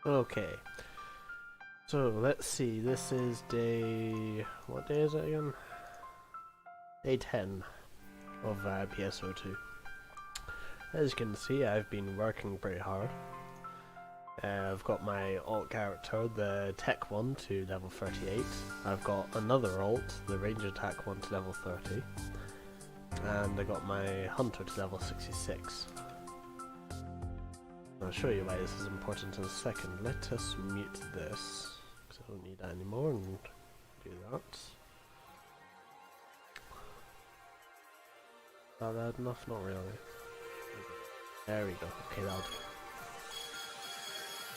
Okay, so let's see, this is day... what day is it again? Day 10 of PSO2. As you can see, I've been working pretty hard. I've got my alt character, the tech one, to level 38. I've got another alt, the range attack one, to level 30. And I got my hunter to level 66. I'll show you why this is important in a second. Let us mute this, because I don't need that anymore, and do that. Is that loud enough? Not really. There we go. Okay, that'll do.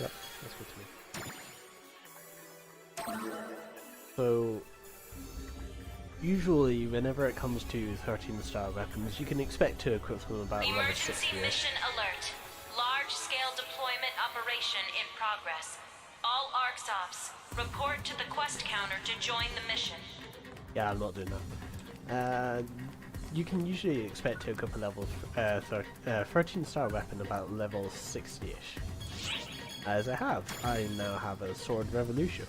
Yep, that's good to me. So, usually whenever it comes to 13-star weapons, you can expect to equip them about level 60. Emergency mission alert. Large-scale deployment operation in progress. All ARCSOPs, report to the quest counter to join the mission. Yeah, I'm not doing that. You can usually expect to equip a level 13-star weapon about level 60-ish. As I now have a Sword Revolution,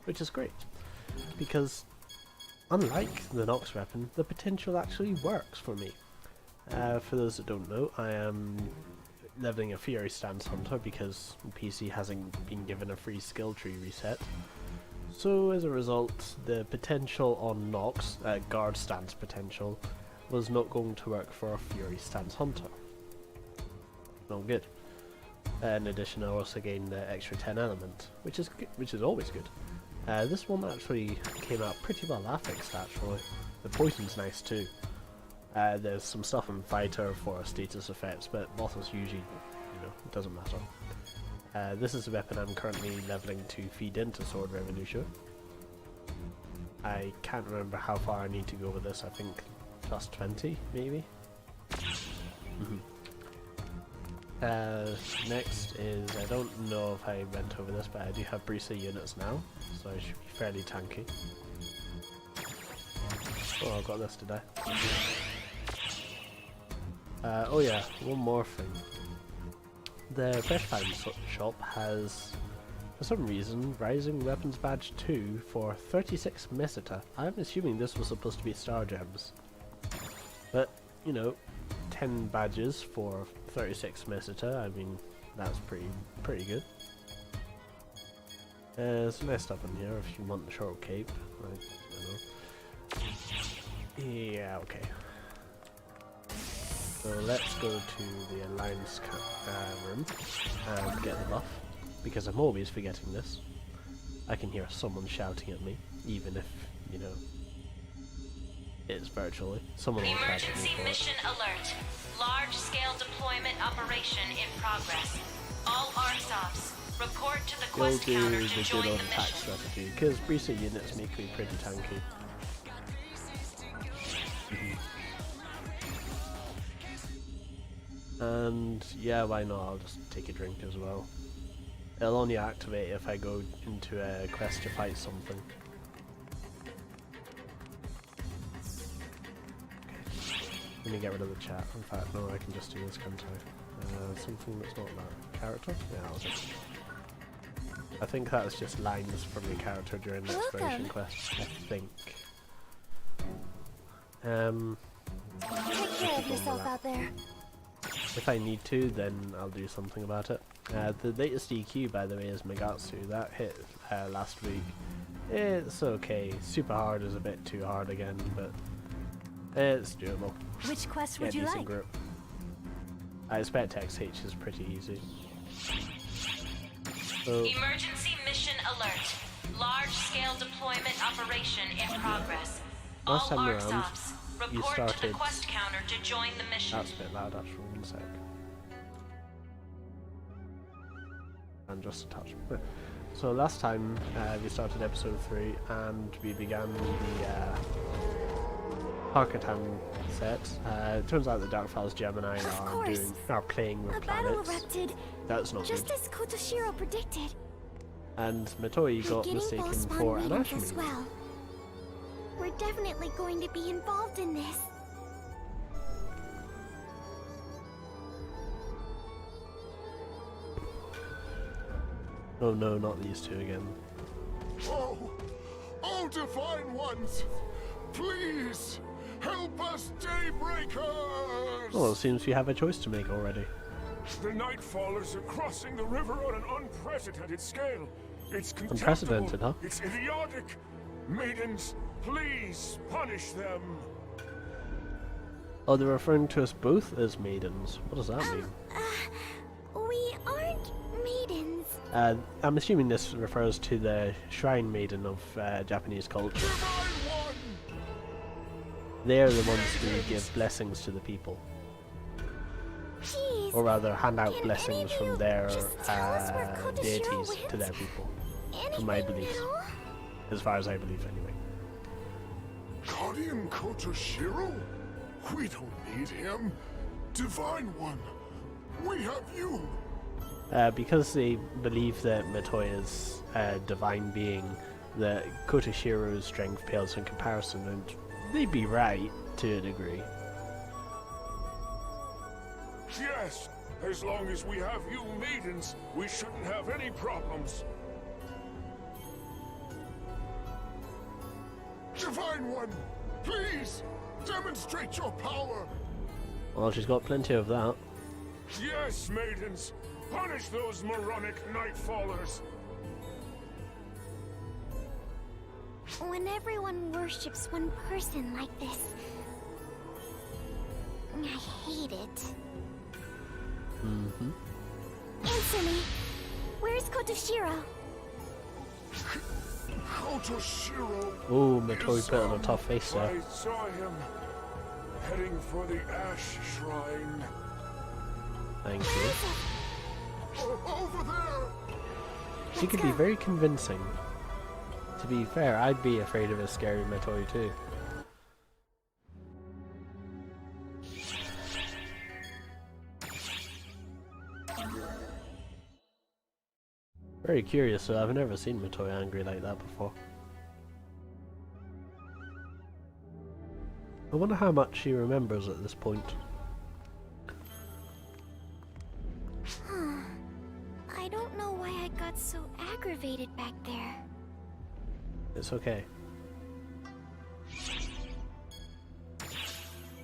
which is great, because unlike the Nox weapon, the potential actually works for me. For those that don't know, I am leveling a Fury Stance Hunter because PC hasn't been given a free skill tree reset. So as a result, the potential on Nox, guard stance potential, was not going to work for a Fury Stance Hunter. No good. In addition, I also gained the extra 10 element, which is always good. This one actually came out pretty well affixed actually. The poison's nice too. There's some stuff in fighter for status effects, but bosses usually, it doesn't matter. This is the weapon I'm currently leveling to feed into Sword Revolution. I can't remember how far I need to go with this. I think plus 20 maybe. Next is, I don't know if I went over this, but I do have Brisa units now, so I should be fairly tanky. Oh, I got this today. Oh yeah, one more thing. The Fresh Find shop has, for some reason, Rising Weapons Badge 2 for 36 Meseta. I'm assuming this was supposed to be Star Gems. But, 10 badges for 36 Meseta, I mean, that's pretty good. There's some nice stuff in here if you want the short cape. I don't know. Yeah, okay. So let's go to the Alliance room and get the buff, because I'm always forgetting this. I can hear someone shouting at me, even if, it's virtually. Someone will shout at me for Emergency mission alert. Large-scale deployment operation in progress. All ARCSOPs, report to the quest counter to join the attack mission. strategy, because Brisa units make me pretty tanky. And yeah, why not? I'll just take a drink as well. It'll only activate if I go into a quest to fight something. Okay. Let me get rid of the chat. In fact, no, I can just do this, can't I? Something that's not that character? Yeah, I'll just... I think that's just lines from your character during the exploration quest, I think. Take care of yourself out there. If I need to, then I'll do something about it. The latest EQ, by the way, is Megatsu. That hit last week. It's okay. Super hard is a bit too hard again, but it's doable. Which quest would you decent like? Group. I expect XH is pretty easy. So, Emergency mission alert. Large-scale deployment operation in progress. All last time around, ARCSOPs, you report to the started... quest counter to join the mission. That's a bit loud, actually. 1 sec. And just a touch. So last time we started episode 3 and we began the Hakatan set. It turns out the Darkfalls Gemini are playing with a battle planets. erupted, That's not just good. as Kotoshiro predicted. And Matoi got Getting mistaken both for an readings as Ashmaiden. well. We're definitely going to be involved in this. Oh no, not these two again. Oh, oh, divine ones, please help us, Daybreakers! Well, it seems you have a choice to make already. The Nightfallers are crossing the river on an unprecedented scale. It's contemptible. Unprecedented, huh? It's idiotic. Maidens, please punish them. Oh, they're referring to us both as maidens. What does that mean? We aren't maidens. I'm assuming this refers to the shrine maiden of Japanese culture. Divine one! They're the ones who give blessings to the people. Jeez. Or rather, hand out Can blessings any of from you their just tell us where Kotoshiro deities to went? their people. Anything From my beliefs. at all? As far as I believe, anyway. Guardian Kotoshiro? We don't need him. Divine one, we have you. Because they believe that Matoi is a divine being, that Kotoshiro's strength pales in comparison, and they'd be right, to a degree. Yes, as long as we have you maidens, we shouldn't have any problems. Divine one, please demonstrate your power. Well, she's got plenty of that. Yes, maidens, punish those moronic Nightfallers. When everyone worships one person like this, I hate it. Mm-hmm. Answer me. Where's Kotoshiro? Kotoshiro. Oh, Matoi put on a tough face there. I saw him heading for the Ash Shrine. Thank you. Over there. She could be very convincing. To be fair, I'd be afraid of a scary Matoi too. Very curious, so I've never seen Matoi angry like that before. I wonder how much she remembers at this point. I don't know why I got so aggravated back there. It's okay.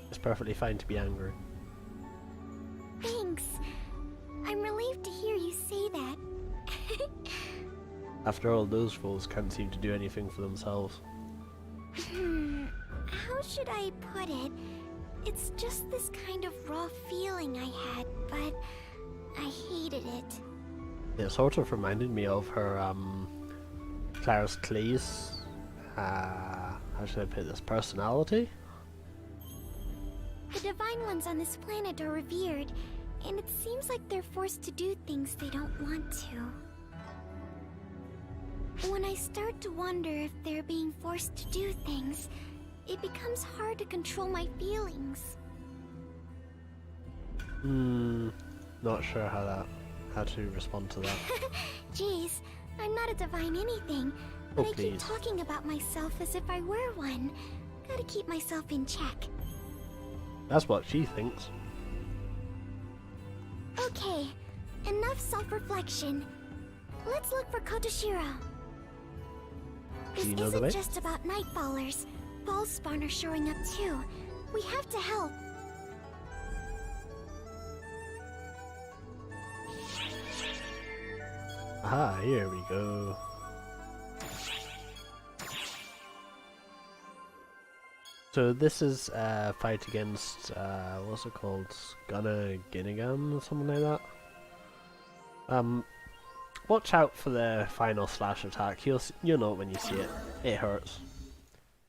It's perfectly fine to be angry. Thanks. I'm relieved to hear you say that. After all, those fools can't seem to do anything for themselves. How should I put it? It's just this kind of raw feeling I had, but I hated it. It sort of reminded me of her, Claire's Clay's, how should I put this, personality? The Divine Ones on this planet are revered, and it seems like they're forced to do things they don't want to. When I start to wonder if they're being forced to do things, it becomes hard to control my feelings. Not sure how to respond to that. Jeez, I'm not a divine anything, Oh, but I keep please. talking about myself as if I were one. Gotta keep myself in check. That's what she thinks. Okay, enough self-reflection. Let's look for Kotoshiro. This Do you know the way? isn't just about Nightfallers. Ballspawn are showing up too. We have to help. Aha, here we go. So this is a fight against, what's it called? Gunna Ginnigan or something like that? Watch out for the final slash attack. You'll know it when you see it. It hurts.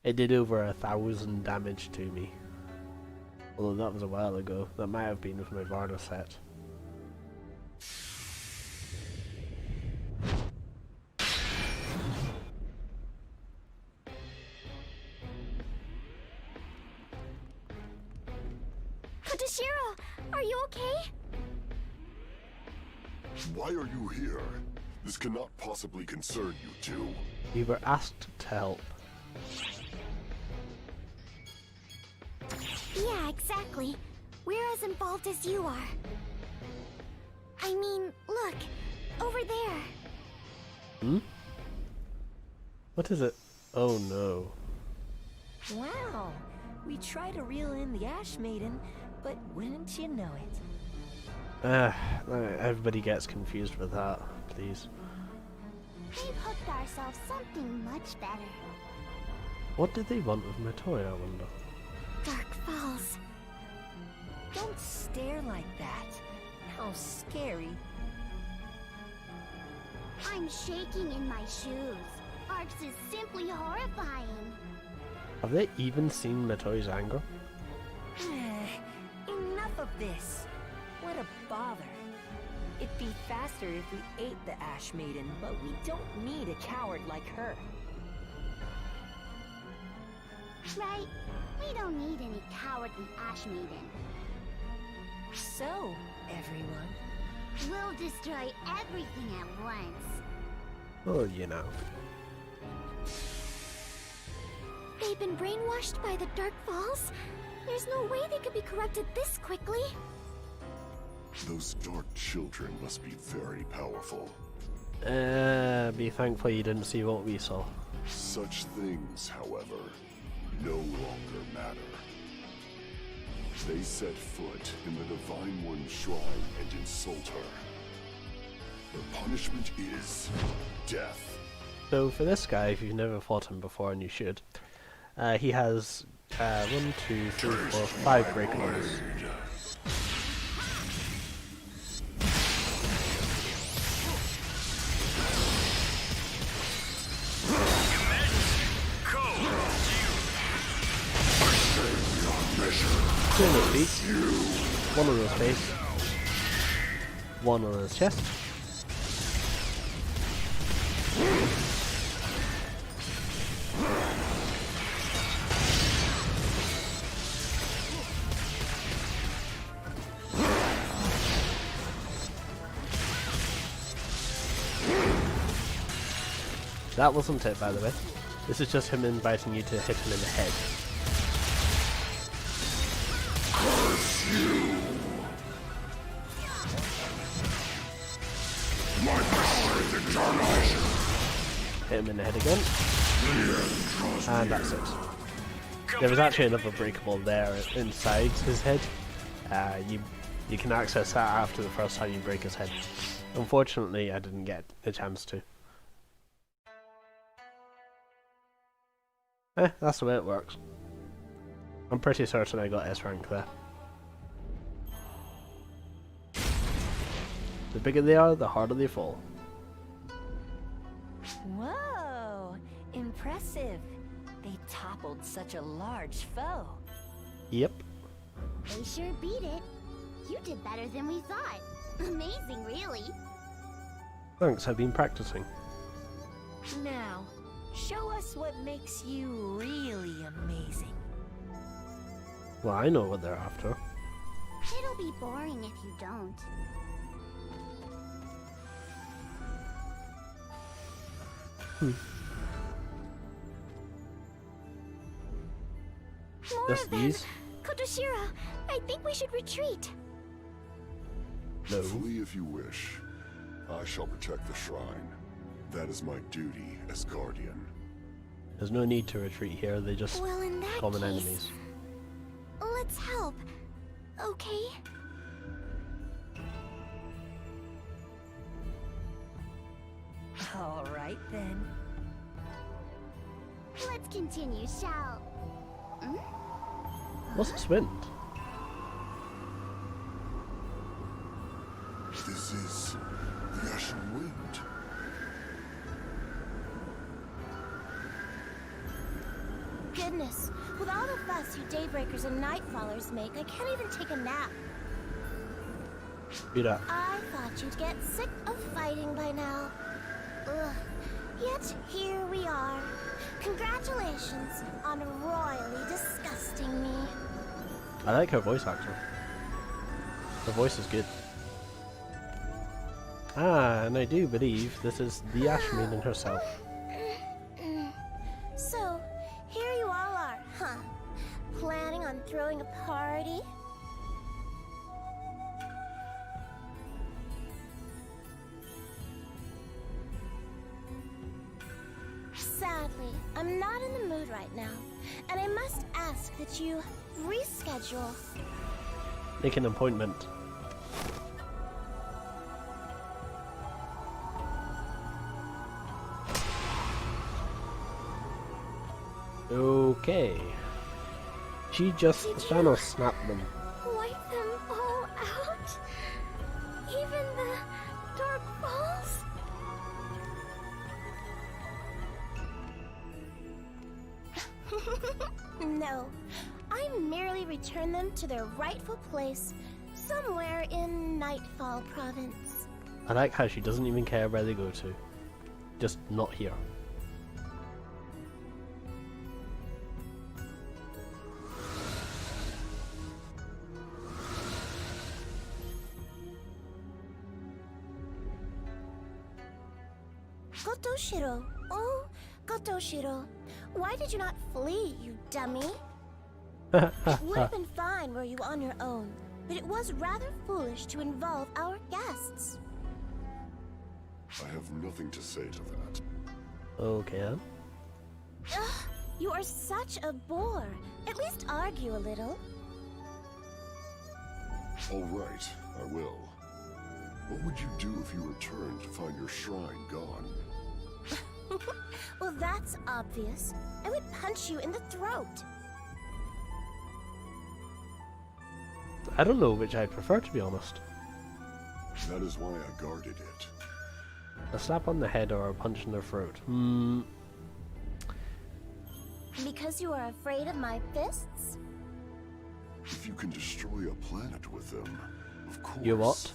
It did over 1,000 damage to me. Although that was a while ago. That might have been with my Varda set. Kotoshiro, are you okay? Why are you here? This cannot possibly concern you two. We were asked to help. Yeah, exactly. We're as involved as you are. I mean, look, over there. Hmm? What is it? Oh no. Wow, we tried to reel in the Ashmaiden, but wouldn't you know it? Everybody gets confused with that, please. We've hooked ourselves something much better. What did they want with Matoi, I wonder? Dark Falls. Don't stare like that. How scary. I'm shaking in my shoes. Arx is simply horrifying. Have they even seen Matoi's anger? Enough of this. What a bother. It'd be faster if we ate the Ashmaiden, but we don't need a coward like her. Right? We don't need any cowardly Ashmaiden. So, everyone. We'll destroy everything at once. Oh, you know. They've been brainwashed by the Dark Falls? There's no way they could be corrupted this quickly. Those dark children must be very powerful. Be thankful you didn't see what we saw. Such things, however, no longer matter. They set foot in the Divine One's shrine and insult her. The punishment is death. So for this guy, if you've never fought him before, and you should, he has 1, 2, 3, 4, 5 breakables. Two on his feet, one on his face, one on his chest. That wasn't it, by the way. This is just him inviting you to hit him in the head. Hit him in the head again. And that's it. There was actually another breakable there inside his head. You can access that after the first time you break his head. Unfortunately, I didn't get a chance to. That's the way it works. I'm pretty certain I got S rank there. The bigger they are, the harder they fall. Whoa! Impressive. They toppled such a large foe. Yep. They sure beat it. You did better than we thought. Amazing, really. Thanks, I've been practicing. Now, show us what makes you really amazing. Well, I know what they're after. It'll be boring if you don't. More Just of them. these? Kotoshira, I think we should retreat. No. Flee if you wish. I shall protect the shrine. That is my duty as guardian. There's no need to retreat here, they just Well, in that common case, enemies. let's help. Okay? All right then. Let's continue, shall... Hmm? What's this wind? This is the Ashen Wind. Goodness, with all the fuss you Daybreakers and Nightfallers make, I can't even take a nap. Do that. I thought you'd get sick of fighting by now. Ugh. Yet here we are. Congratulations on royally disgusting me. I like her voice actor. Her voice is good. Ah, and I do believe this is the Ashmaiden herself. So, here you all are, huh? Planning on throwing a party? Sadly, I'm not in the mood right now, and I must ask that you reschedule. Make an appointment. Okay. She just Thanos snapped them. Wipe them all out? Even the dark balls? No, I merely return them to their rightful place, somewhere in Nightfall Province. I like how she doesn't even care where they go to. Just not here. Gotoshiro. Oh, Gotoshiro. Why did you not flee, you dummy? It would have been fine were you on your own, but it was rather foolish to involve our guests. I have nothing to say to that. Okay then. Ugh, you are such a bore. At least argue a little. All right, I will. What would you do if you returned to find your shrine gone? Well, that's obvious. I would punch you in the throat. I don't know which I prefer, to be honest. That is why I guarded it. A slap on the head or a punch in the throat. Because you are afraid of my fists? If you can destroy a planet with them, of course. You what?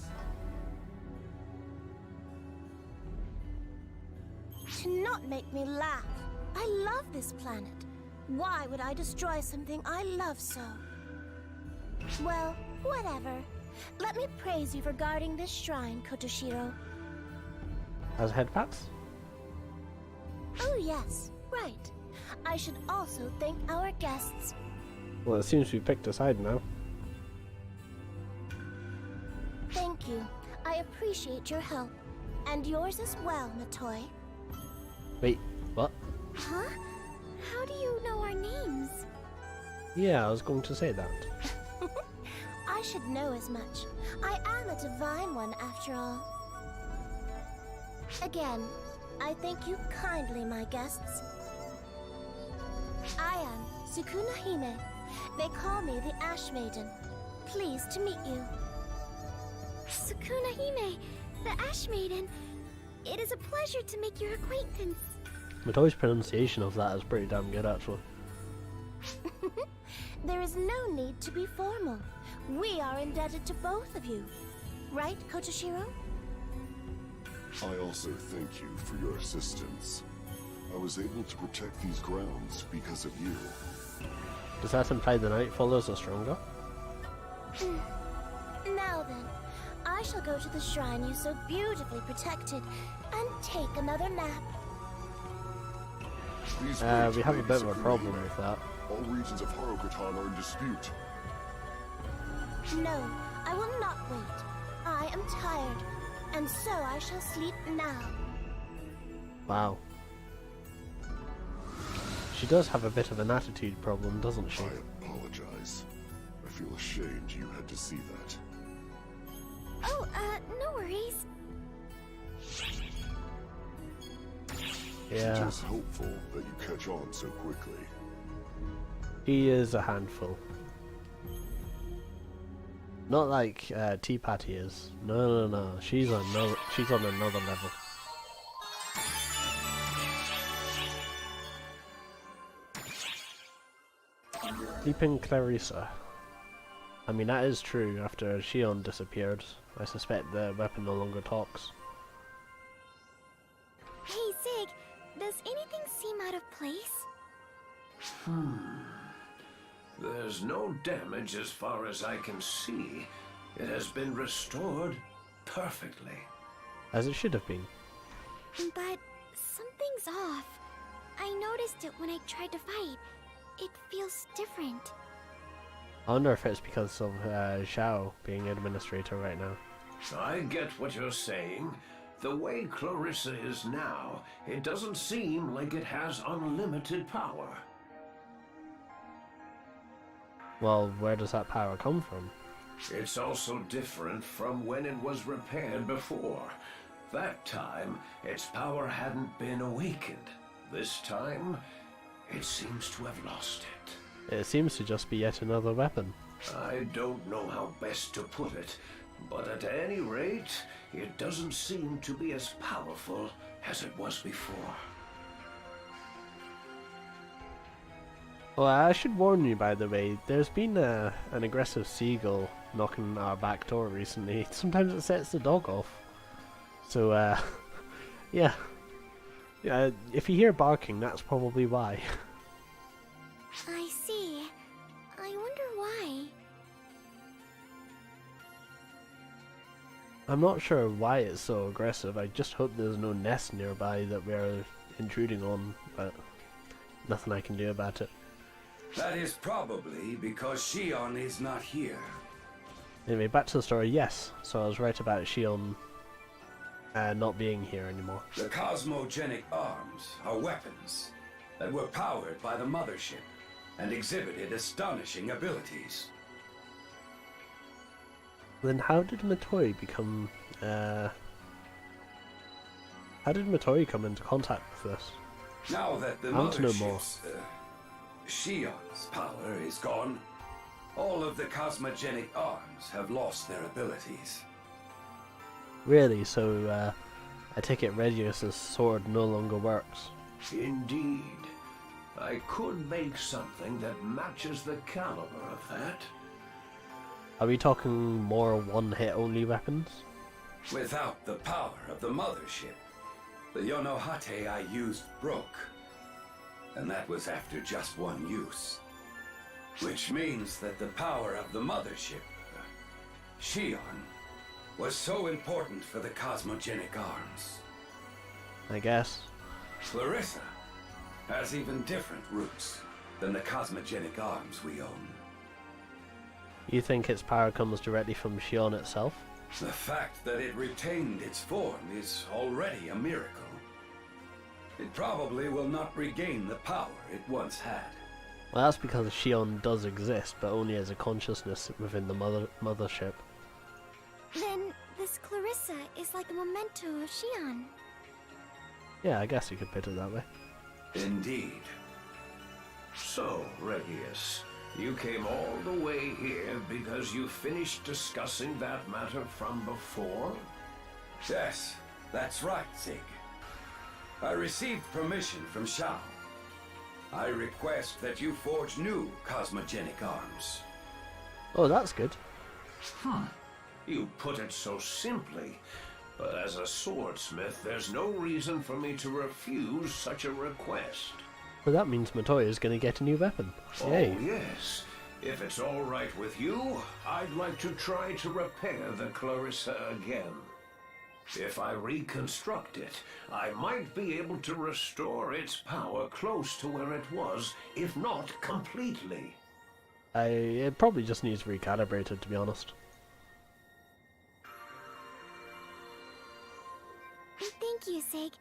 To not make me laugh. I love this planet. Why would I destroy something I love so? Well, whatever. Let me praise you for guarding this shrine, Kotoshiro. As head pats? Oh yes, right. I should also thank our guests. Well, it seems we picked a side now. Thank you. I appreciate your help. And yours as well, Matoi. Wait, what? Huh? How do you know our names? Yeah, I was going to say that. I should know as much. I am a divine one after all. Again, I thank you kindly, my guests. I am Sukuna Hime. They call me the Ashmaiden. Pleased to meet you. Sukuna Hime, the Ashmaiden. It is a pleasure to make your acquaintance. Matoi's pronunciation of that is pretty damn good, actually. There is no need to be formal. We are indebted to both of you. Right, Kotoshiro? I also thank you for your assistance. I was able to protect these grounds because of you. Does that imply the Nightfallers are stronger? Now then, I shall go to the shrine you so beautifully protected and take another nap. Please We wait, have a Lady bit of a Sukuna problem Hime. with that. All regions of Harukotan are in dispute. No, I will not wait. I am tired, and so I shall sleep now. Wow. She does have a bit of an attitude problem, doesn't she? I apologize. I feel ashamed you had to see that. Oh, no worries. Yeah. Just hopeful that you catch on so quickly. He is a handful. Not like Tea Patty is. No. She's on another level. Sleeping Clarissa. I mean, that is true. After Shion disappeared, I suspect the weapon no longer talks. Hey, Zig, does anything seem out of place? There's no damage as far as I can see. It has been restored perfectly. As it should have been. But something's off. I noticed it when I tried to fight. It feels different. I wonder if it's because of Xiao being administrator right now. I get what you're saying. The way Clarissa is now, it doesn't seem like it has unlimited power. Well, where does that power come from? It's also different from when it was repaired before. That time, its power hadn't been awakened. This time, it seems to have lost it. It seems to just be yet another weapon. I don't know how best to put it, but at any rate, it doesn't seem to be as powerful as it was before. Well, I should warn you, by the way, there's been an aggressive seagull knocking on our back door recently. Sometimes it sets the dog off. So, yeah. If you hear barking, that's probably why. I see. I wonder why. I'm not sure why it's so aggressive. I just hope there's no nest nearby that we're intruding on, but nothing I can do about it. That is probably because Shion is not here. Anyway, back to the story. Yes, so I was right about Shion not being here anymore. The cosmogenic arms are weapons that were powered by the mothership and exhibited astonishing abilities. Then how did Matoi become... how did Matoi come into contact with this? Now that the I want to know more. mothership's Shion's power is gone, all of the cosmogenic arms have lost their abilities. Really? So, I take it Regius's sword no longer works? Indeed. I could make something that matches the caliber of that. Are we talking more one-hit only weapons? Without the power of the mothership, the Yonohate I used broke. And that was after just one use. Which means that the power of the mothership, Shion, was so important for the cosmogenic arms. I guess. Clarissa has even different roots than the cosmogenic arms we own. You think its power comes directly from Shion itself? The fact that it retained its form is already a miracle. It probably will not regain the power it once had. Well, that's because Shion does exist, but only as a consciousness within the mothership. Then this Clarissa is like a memento of Shion. Yeah, I guess you could put it that way. Indeed. So, Regius, you came all the way here because you finished discussing that matter from before? Yes, that's right, Zig. I received permission from Shao. I request that you forge new cosmogenic arms. Oh, that's good. You put it so simply, but as a swordsmith, there's no reason for me to refuse such a request. Well, that means Matoi is going to get a new weapon. Yay. Oh, yes. If it's all right with you, I'd like to try to repair the Clarissa again. If I reconstruct it, I might be able to restore its power close to where it was, if not completely. It probably just needs recalibrated, to be honest. Thank you, Zig,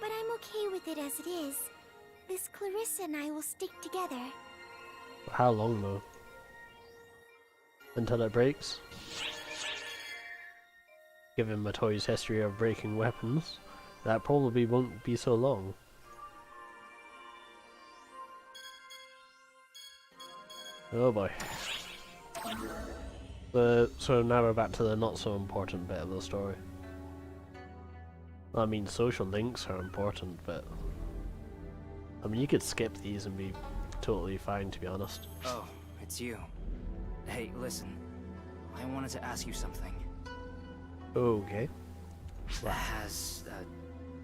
but I'm okay with it as it is. This Clarissa and I will stick together. For how long, though? Until it breaks? Given Matoi's history of breaking weapons, that probably won't be so long. Oh boy. So now we're back to the not so important bit of the story. I mean, social links are important, but I mean, you could skip these and be totally fine, to be honest. Oh, it's you. Hey, listen. I wanted to ask you something. Okay. Has,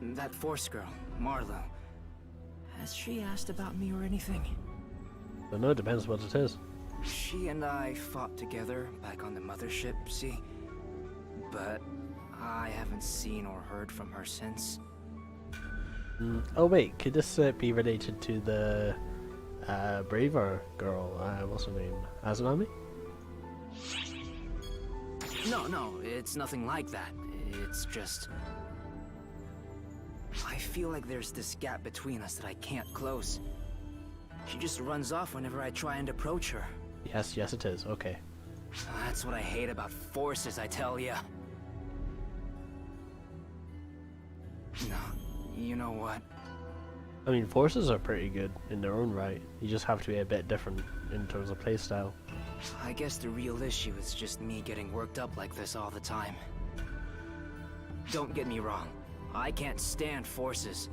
that Force girl, Marlo, has she asked about me or anything? But no, it depends what it is. She and I fought together back on the mothership, see? But I haven't seen or heard from her since. Oh wait, could this be related to the braver girl? What's her name? Azunami? No, it's nothing like that. It's just... I feel like there's this gap between us that I can't close. She just runs off whenever I try and approach her. Yes, yes it is. Okay. That's what I hate about forces, I tell ya. No, you know what? I mean, forces are pretty good in their own right. You just have to be a bit different in terms of playstyle. I guess the real issue is just me getting worked up like this all the time. Don't get me wrong, I can't stand forces.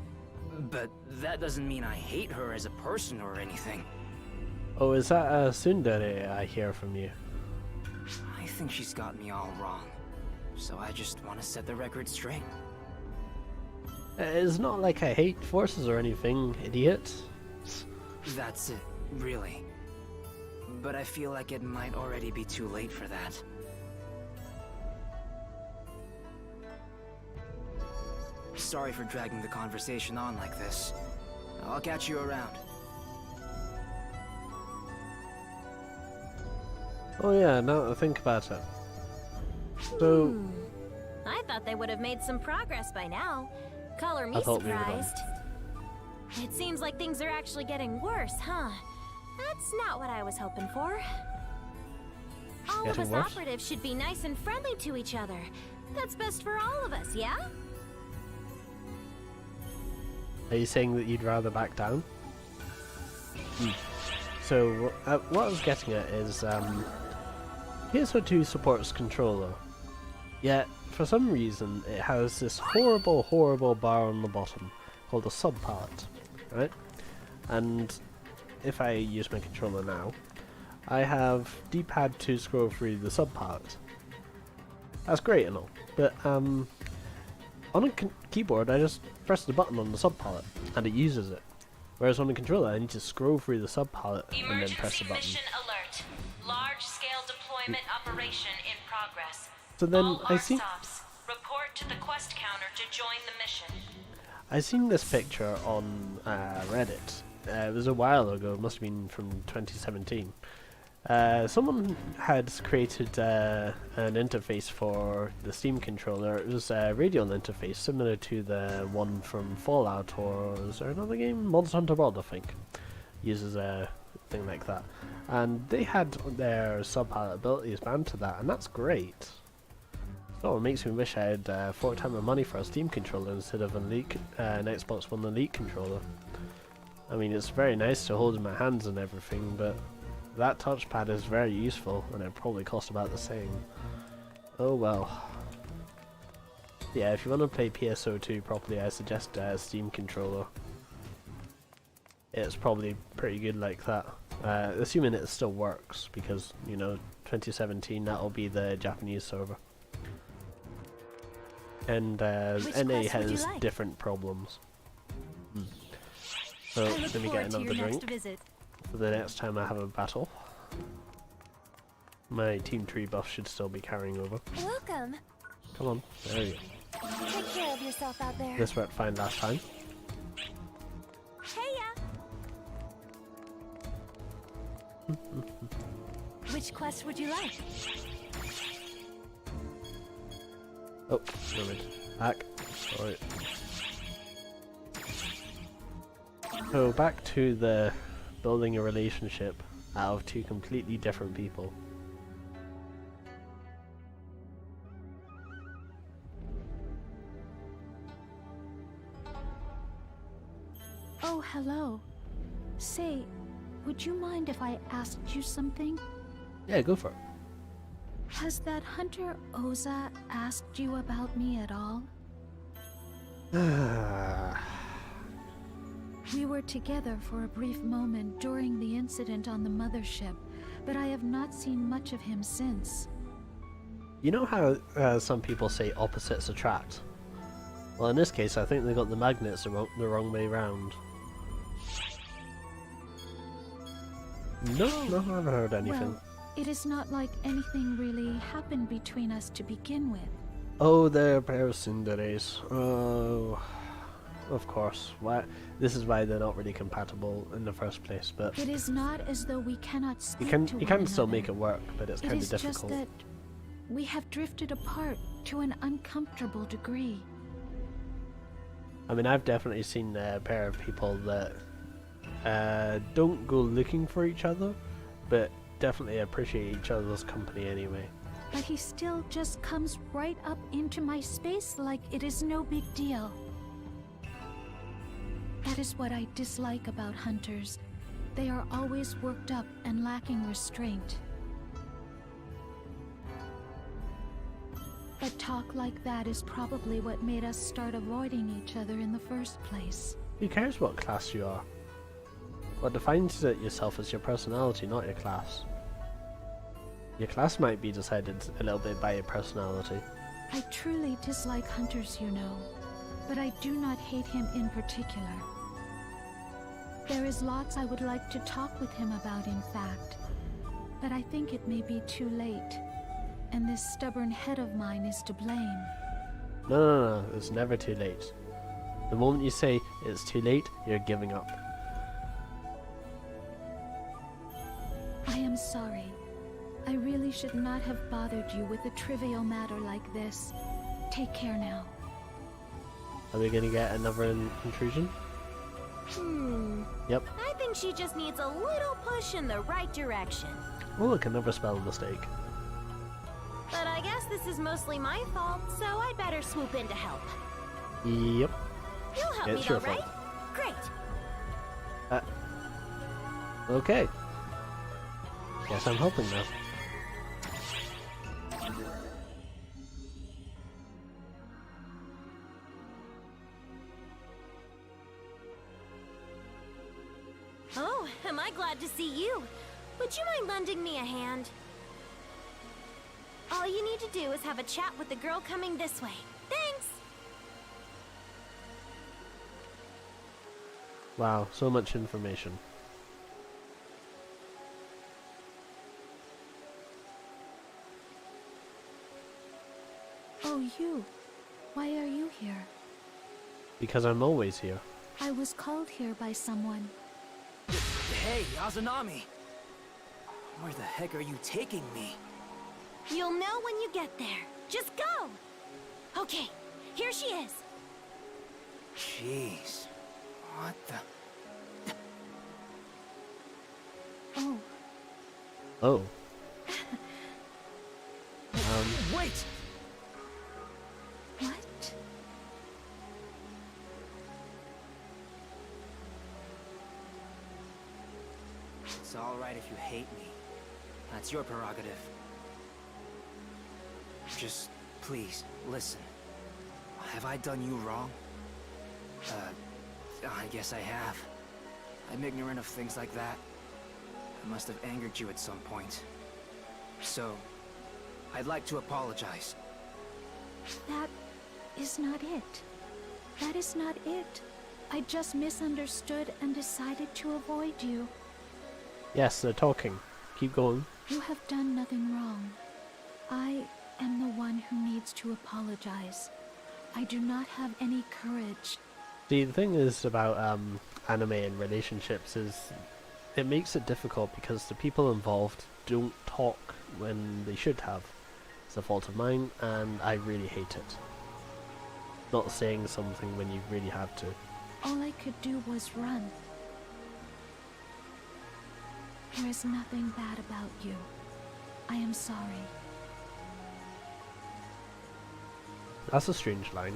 But that doesn't mean I hate her as a person or anything. Oh, is that a tsundere I hear from you? I think she's got me all wrong. So I just want to set the record straight. It's not like I hate forces or anything, idiot. That's it, really. But I feel like it might already be too late for that. Sorry for dragging the conversation on like this. I'll catch you around. Oh yeah, now that I think about it. So... I thought they would have made some progress by now. Color me I thought we were done. surprised. It seems like things are actually getting worse, huh? That's not what I was hoping for. All of Getting us worse? operatives should be nice and friendly to each other. That's best for all of us, yeah? Are you saying that you'd rather back down? So, what I was getting at is, PSO2 supports controller, yet for some reason it has this horrible, horrible bar on the bottom called a sub-palette, right? And if I use my controller now, I have D-pad to scroll through the sub-palette. That's great and all, but on a keyboard I just press the button on the sub-palette and it uses it. Whereas on the controller I need to scroll through the sub-palette and then press the button. Mission alert. Large-scale deployment operation in progress. So then All I see... ARCSOPs, report to the quest counter to join the mission. I seen this picture on Reddit. It was a while ago, it must have been from 2017. Someone had created an interface for the Steam controller. It was a radial interface similar to the one from Fallout, or is there another game? Monster Hunter World, I think, uses a thing like that. And they had their sub-palette abilities bound to that, and that's great. Oh, it makes me wish I had 4 times the money for a Steam controller instead of an Xbox One Elite controller. I mean, it's very nice to hold in my hands and everything, but that touchpad is very useful, and it probably costs about the same. Oh well. Yeah, if you want to play PSO2 properly, I suggest a Steam controller. It's probably pretty good like that. Assuming it still works, because, you know, 2017, that'll be the Japanese server. And NA has different problems. So let me get another drink for the next time I have a battle. My team tree buff should still be carrying over. Welcome. Come on, there you go. Take care of yourself out there. This worked fine last time. Heya! Which quest would you like? Oh, no mind. Back. Alright. So back to the building a relationship out of 2 completely different people. Oh, hello. Say, would you mind if I asked you something? Yeah, go for it. Has that hunter Oza asked you about me at all? We were together for a brief moment during the incident on the mothership, but I have not seen much of him since. You know how some people say opposites attract? Well, in this case, I think they got the magnets the wrong way round. No, I haven't heard anything. Well, it is not like anything really happened between us to begin with. Oh, they're Paracinderes. Oh, of course. Why? This is why they're not really compatible in the first place. But it is not as though we cannot speak you can still make it work, but it's kind of difficult. It is just that we have drifted apart to an uncomfortable degree. I mean, I've definitely seen a pair of people that don't go looking for each other, but definitely appreciate each other's company anyway. But he still just comes right up into my space like it is no big deal. That is what I dislike about hunters. They are always worked up and lacking restraint. But talk like that is probably what made us start avoiding each other in the first place. Who cares what class you are? What defines yourself is your personality, not your class. Your class might be decided a little bit by your personality. I truly dislike hunters, you know, but I do not hate him in particular. There is lots I would like to talk with him about, in fact, but I think it may be too late, and this stubborn head of mine is to blame. No, it's never too late. The moment you say it's too late, you're giving up. I am sorry. I really should not have bothered you with a trivial matter like this. Take care now. Are we gonna get another intrusion? Yep. I think she just needs a little push in the right direction. Oh look, another spell mistake. But I guess this is mostly my fault, so I'd better swoop in to help. Yep. You'll help It's me though, your fault. right? Great. Okay. Guess I'm helping now. Oh, am I glad to see you. Would you mind lending me a hand? All you need to do is have a chat with the girl coming this way. Thanks! Wow, so much information. Oh, you. Why are you here? Because I'm always here. I was called here by someone. Hey, Azanami! Where the heck are you taking me? You'll know when you get there. Just go! Okay, here she is. Jeez. What the... Oh. Oh. Wait! What? It's alright if you hate me. That's your prerogative. Just, please, listen. Have I done you wrong? I guess I have. I'm ignorant of things like that. I must have angered you at some point. So, I'd like to apologize. That is not it. That is not it. I just misunderstood and decided to avoid you. Yes, they're talking. Keep going. You have done nothing wrong. I am the one who needs to apologize. I do not have any courage. See, the thing is about anime and relationships is it makes it difficult because the people involved don't talk when they should have. It's a fault of mine, and I really hate it. Not saying something when you really have to. All I could do was run. There is nothing bad about you. I am sorry. That's a strange line.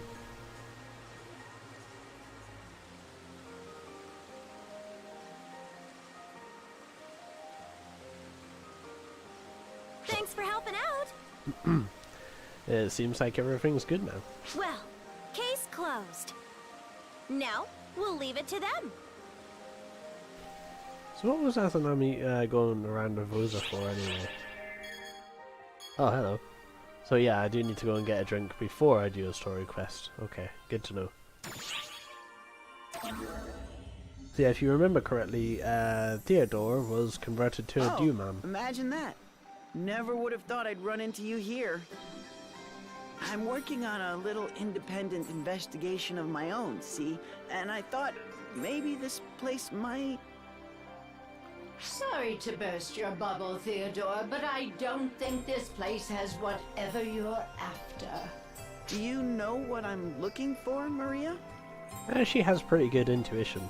Thanks for helping out. It seems like everything's good now. Well, case closed. Now, we'll leave it to them. So what was Azanami going around with Rosa for anyway? Oh, hello. So yeah, I do need to go and get a drink before I do a story quest. Okay, good to know. So yeah, if you remember correctly, Theodore was converted to a Dewman. Imagine that. Never would have thought I'd run into you here. I'm working on a little independent investigation of my own, see? And I thought maybe this place might... Sorry to burst your bubble, Theodore, but I don't think this place has whatever you're after. Do you know what I'm looking for, Maria? She has pretty good intuition.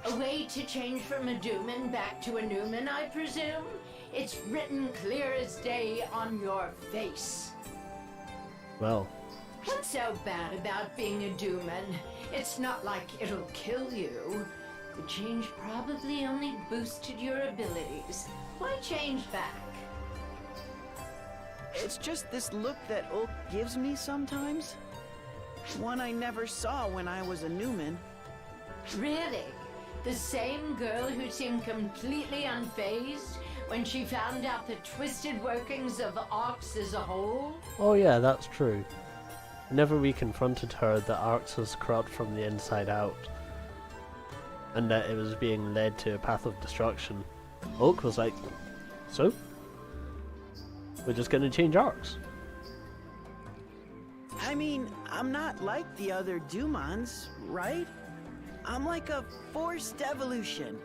A way to change from a Dooman back to a Newman, I presume? It's written clear as day on your face. Well, What's so bad about being a Dooman? It's not like it'll kill you. The change probably only boosted your abilities. Why change back? It's just this look that Ulk gives me sometimes. One I never saw when I was a Newman. Really? The same girl who seemed completely unfazed when she found out the twisted workings of Arx as a whole? oh yeah, that's true. Whenever we confronted her that Arx was corrupt from the inside out, and that it was being led to a path of destruction, Oak was like, so? We're just gonna change Arx. I mean, I'm not like the other Dumans, right? I'm like a forced evolution.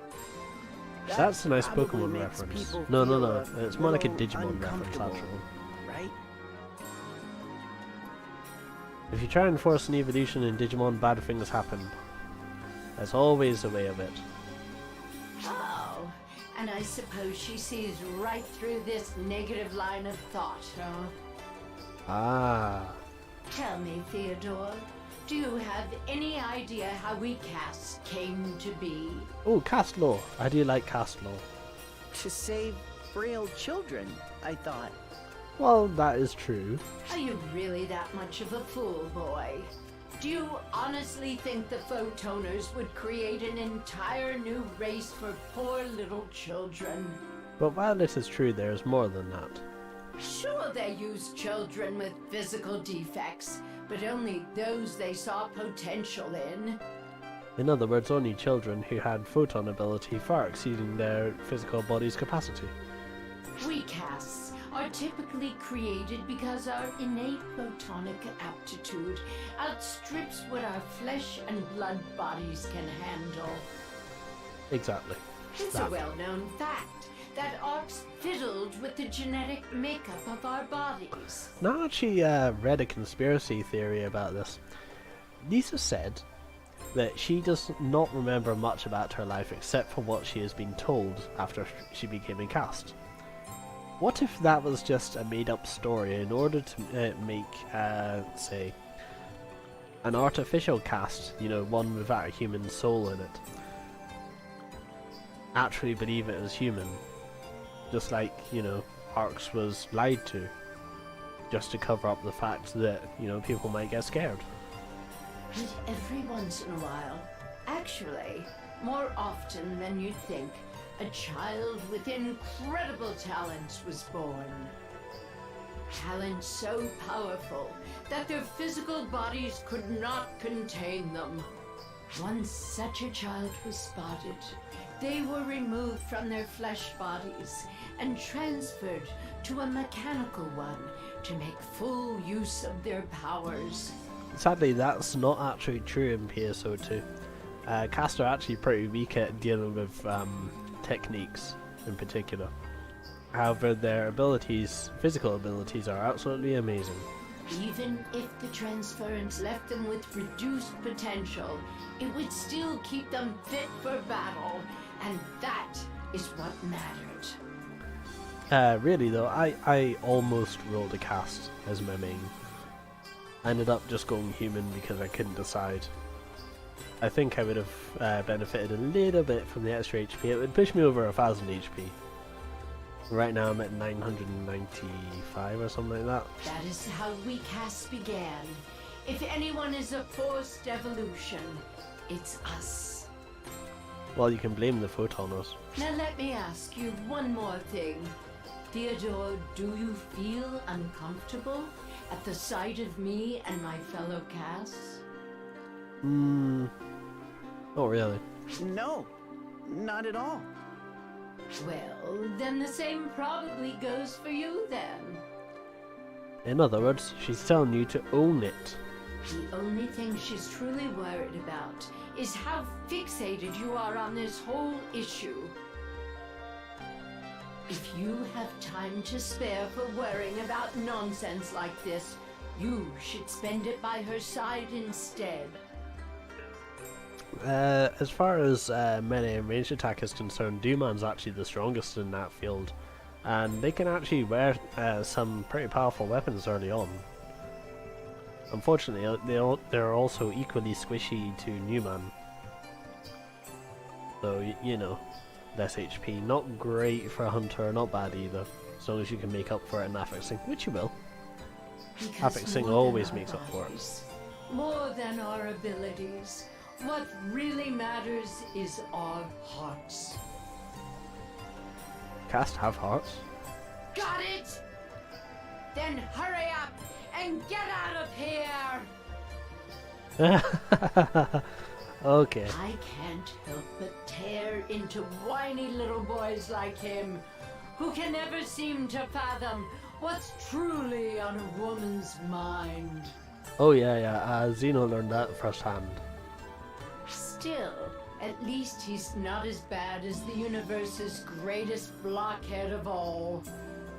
That That's a nice probably Pokemon makes reference. people No, feel it's more like a little Digimon reference, uncomfortable, actually. right? If you try and force an evolution in Digimon, bad things happen. There's always a way of it. Oh, and I suppose she sees right through this negative line of thought, huh? Ah. Tell me, Theodore, do you have any idea how we casts came to be? Oh, caste law. I do like caste law. To save frail children, I thought. Well, that is true. Are you really that much of a fool, boy? Do you honestly think the Photoners would create an entire new race for poor little children? But while this is true, there is more than that. Sure, they used children with physical defects, but only those they saw potential in. In other words, only children who had photon ability far exceeding their physical body's capacity. We casts are typically created because our innate photonic aptitude outstrips what our flesh and blood bodies can handle. Exactly. It's That. a well-known fact that Arx fiddled with the genetic makeup of our bodies. Now, I actually read a conspiracy theory about this. Lisa said that she does not remember much about her life except for what she has been told after she became a cast. What if that was just a made-up story in order to make, say, an artificial cast, you know, one without a human soul in it, actually believe it as human? Just like, you know, Arx was lied to, just to cover up the fact that, you know, people might get scared. But every once in a while, actually, more often than you'd think, a child with incredible talents was born. Talents so powerful that their physical bodies could not contain them. Once such a child was spotted, they were removed from their flesh bodies and transferred to a mechanical one to make full use of their powers. Sadly, that's not actually true in PSO2. Casts are actually pretty weak at dealing with techniques in particular. However, their abilities, physical abilities, are absolutely amazing. Even if the transference left them with reduced potential, it would still keep them fit for battle, and that is what mattered. Really though, I almost rolled a cast as my main. I ended up just going human because I couldn't decide. I think I would have benefited a little bit from the extra HP. It would push me over 1000 HP. Right now I'm at 995 or something like that. That is how we casts began. If anyone is a forced evolution, it's us. Well, you can blame the Photoners. Now let me ask you one more thing. Theodore, do you feel uncomfortable at the sight of me and my fellow casts? Not really. No, not at all. Well, then the same probably goes for you then. In other words, she's telling you to own it. The only thing she's truly worried about is how fixated you are on this whole issue. If you have time to spare for worrying about nonsense like this, you should spend it by her side instead. As far as melee and ranged attack is concerned, Dooman's actually the strongest in that field, and they can actually wear some pretty powerful weapons early on. Unfortunately, they're also equally squishy to Newman. So, you know, less HP. Not great for a hunter, not bad either. As long as you can make up for it in affixing, which you will. Affixing always makes up for it. More than our abilities, what really matters is our hearts. Cast have hearts? Got it? Then hurry up and get out of here! Okay. I can't help but tear into whiny little boys like him, who can never seem to fathom what's truly on a woman's mind. Oh yeah, Xeno learned that firsthand. Still, at least he's not as bad as the universe's greatest blockhead of all.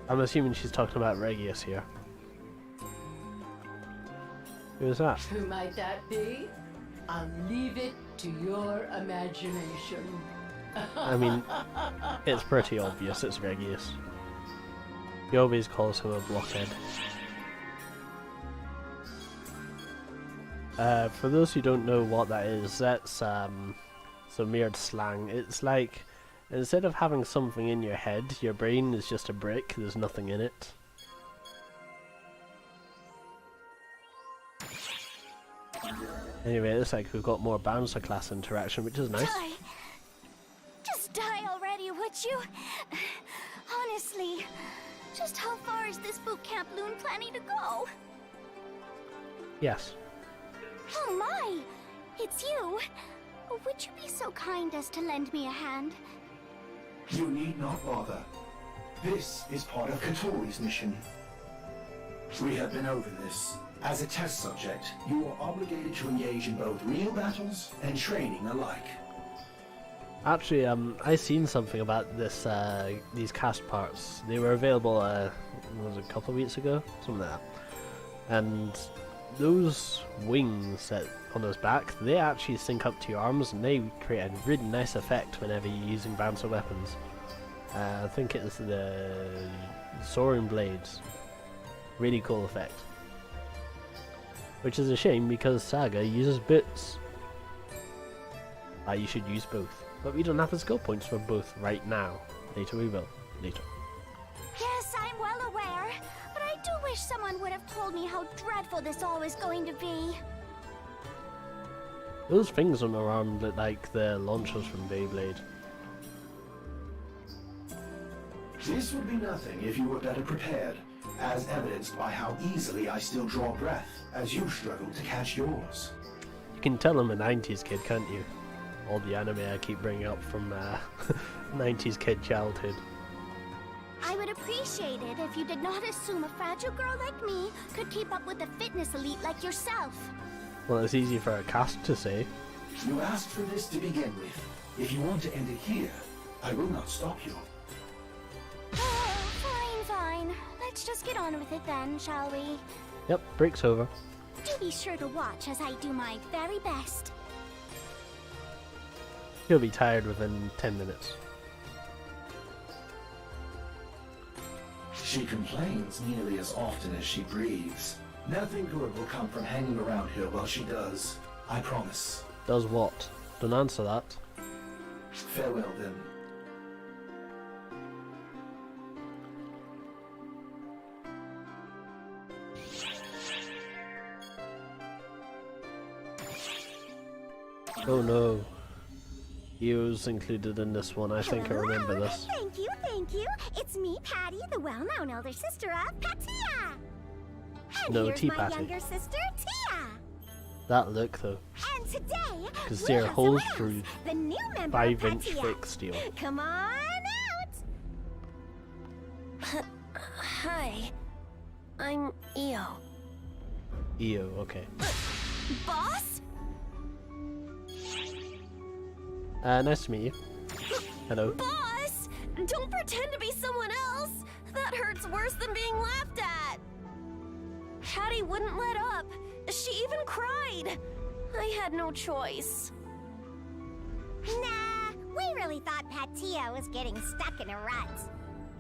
I'm assuming she's talking about Regius here. Who is that? Who might that be? I'll leave it to your imagination. I mean, it's pretty obvious, it's Regius. He always calls him a blockhead. For those who don't know what that is, that's some weird slang. It's like, instead of having something in your head, your brain is just a brick, there's nothing in it. Anyway, it's like we've got more bouncer class interaction, which is nice. Just die already, would you? Honestly, just how far is this boot camp loon planning to go? Yes. Oh my! It's you! Would you be so kind as to lend me a hand? You need not bother. This is part of Katori's mission. We have been over this. As a test subject, you are obligated to engage in both real battles and training alike. Actually, I seen something about this, these cast parts. They were available, was it a couple of weeks ago? Something like that. And those wings that on his back, they actually sync up to your arms, and they create a really nice effect whenever you're using bouncer weapons. I think it's the soaring blades. Really cool effect. Which is a shame because Saga uses boots. You should use both. But we don't have the skill points for both right now. Later we will. Later. Yes, I'm well aware. But I do wish someone would have told me how dreadful this all was going to be. Those things on her arm look like the launchers from Beyblade. This would be nothing if you were better prepared, as evidenced by how easily I still draw breath as you struggle to catch yours. You can tell I'm a 90s kid, can't you? All the anime I keep bringing up from 90s kid childhood. I would appreciate it if you did not assume a fragile girl like me could keep up with a fitness elite like yourself. Well, it's easy for a cast to say. You asked for this to begin with. If you want to end it here, I will not stop you. Fine. Let's just get on with it then, shall we? Yep, break's over. Do be sure to watch as I do my very best. You'll be tired within 10 minutes. She complains nearly as often as she breathes. Nothing good will come from hanging around here while she does. I promise. Does what? Don't answer that. Farewell then. Oh no. Eo's included in this one. I think I remember this. Thank you. It's me, Patty, the well-known elder sister of Patia. And No, here's Tea my Patty. younger sister, Tia. That look though. And today, Because we they're have holes someone through else, the new member 5-inch of Patia. thick steel. Come on out. Hi, I'm Io. Eo, okay. Boss? Nice to meet you. Hello. Boss! Don't pretend to be someone else! That hurts worse than being laughed at! Patty wouldn't let up. She even cried. I had no choice. Nah, we really thought Patia was getting stuck in a rut.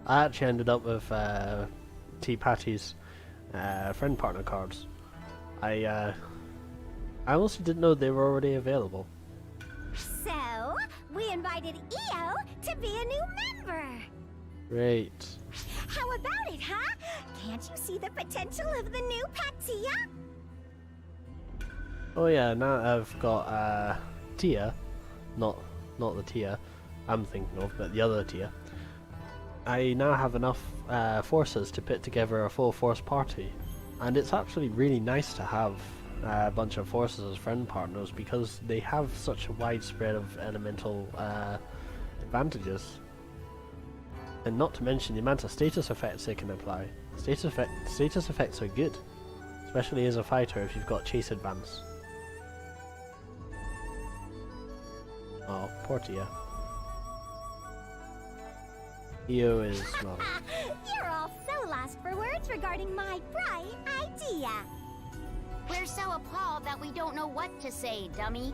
I actually ended up with T. Patty's friend partner cards. I honestly didn't know they were already available. So, we invited EO to be a new member. Great. How about it, huh? Can't you see the potential of the new Patia? Oh yeah, now I've got Tia, not the Tia I'm thinking of, but the other Tia. I now have enough forces to put together a full force party, and it's actually really nice to have a bunch of forces as friend partners because they have such a wide spread of elemental advantages. And not to mention the amount of status effects they can apply. Status effects are good, especially as a fighter if you've got chase advance. Oh, poor Tia. EO is, well... You're all so lost for words regarding my bright idea. We're so appalled that we don't know what to say, dummy.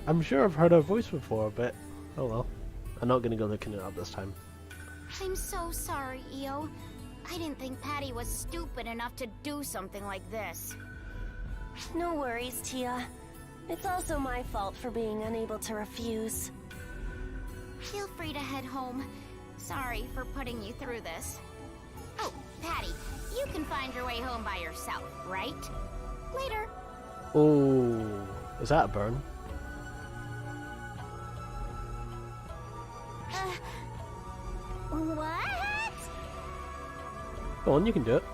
I'm sure I've heard her voice before, but oh well. I'm not gonna go looking it up this time. I'm so sorry, EO. I didn't think Patty was stupid enough to do something like this. No worries, Tia. It's also my fault for being unable to refuse. Feel free to head home. Sorry for putting you through this. Oh, Patty, you can find your way home by yourself, right? Later. Oh, is that a burn? What? Go on, you can do it.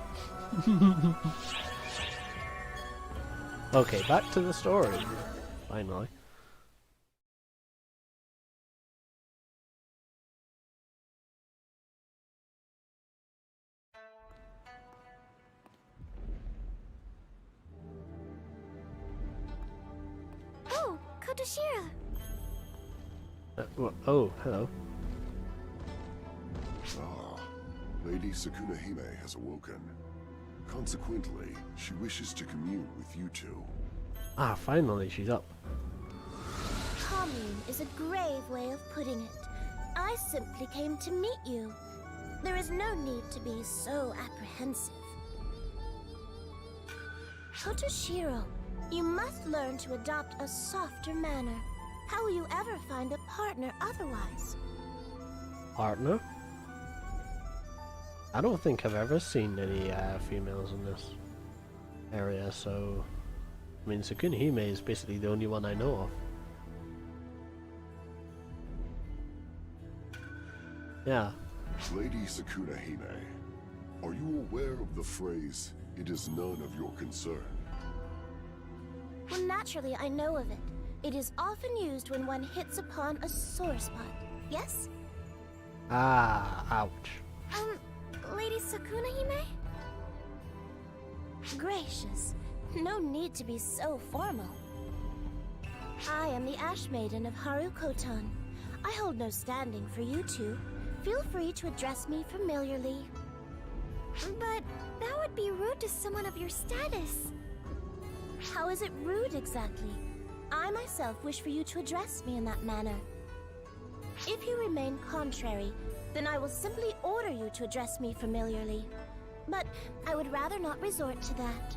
Okay, back to the story. Finally. Oh, Kotoshira. Oh, hello. Ah, Lady Sukunahime has awoken. Consequently, she wishes to commune with you two. Ah, finally, she's up. Commune is a grave way of putting it. I simply came to meet you. There is no need to be so apprehensive. Kotoshiro, you must learn to adopt a softer manner. How will you ever find a partner otherwise? Partner? I don't think I've ever seen any females in this area, so... I mean, Sukunahime is basically the only one I know of. Yeah. Lady Sukunahime, are you aware of the phrase, "It is none of your concern"? Well, naturally, I know of it. It is often used when one hits upon a sore spot. Yes? Ah, ouch. Lady Sukunahime? Gracious. No need to be so formal. I am the Ashmaiden of Harukotan. I hold no standing for you two. Feel free to address me familiarly. But that would be rude to someone of your status. How is it rude exactly? I myself wish for you to address me in that manner. If you remain contrary, then I will simply order you to address me familiarly. But I would rather not resort to that.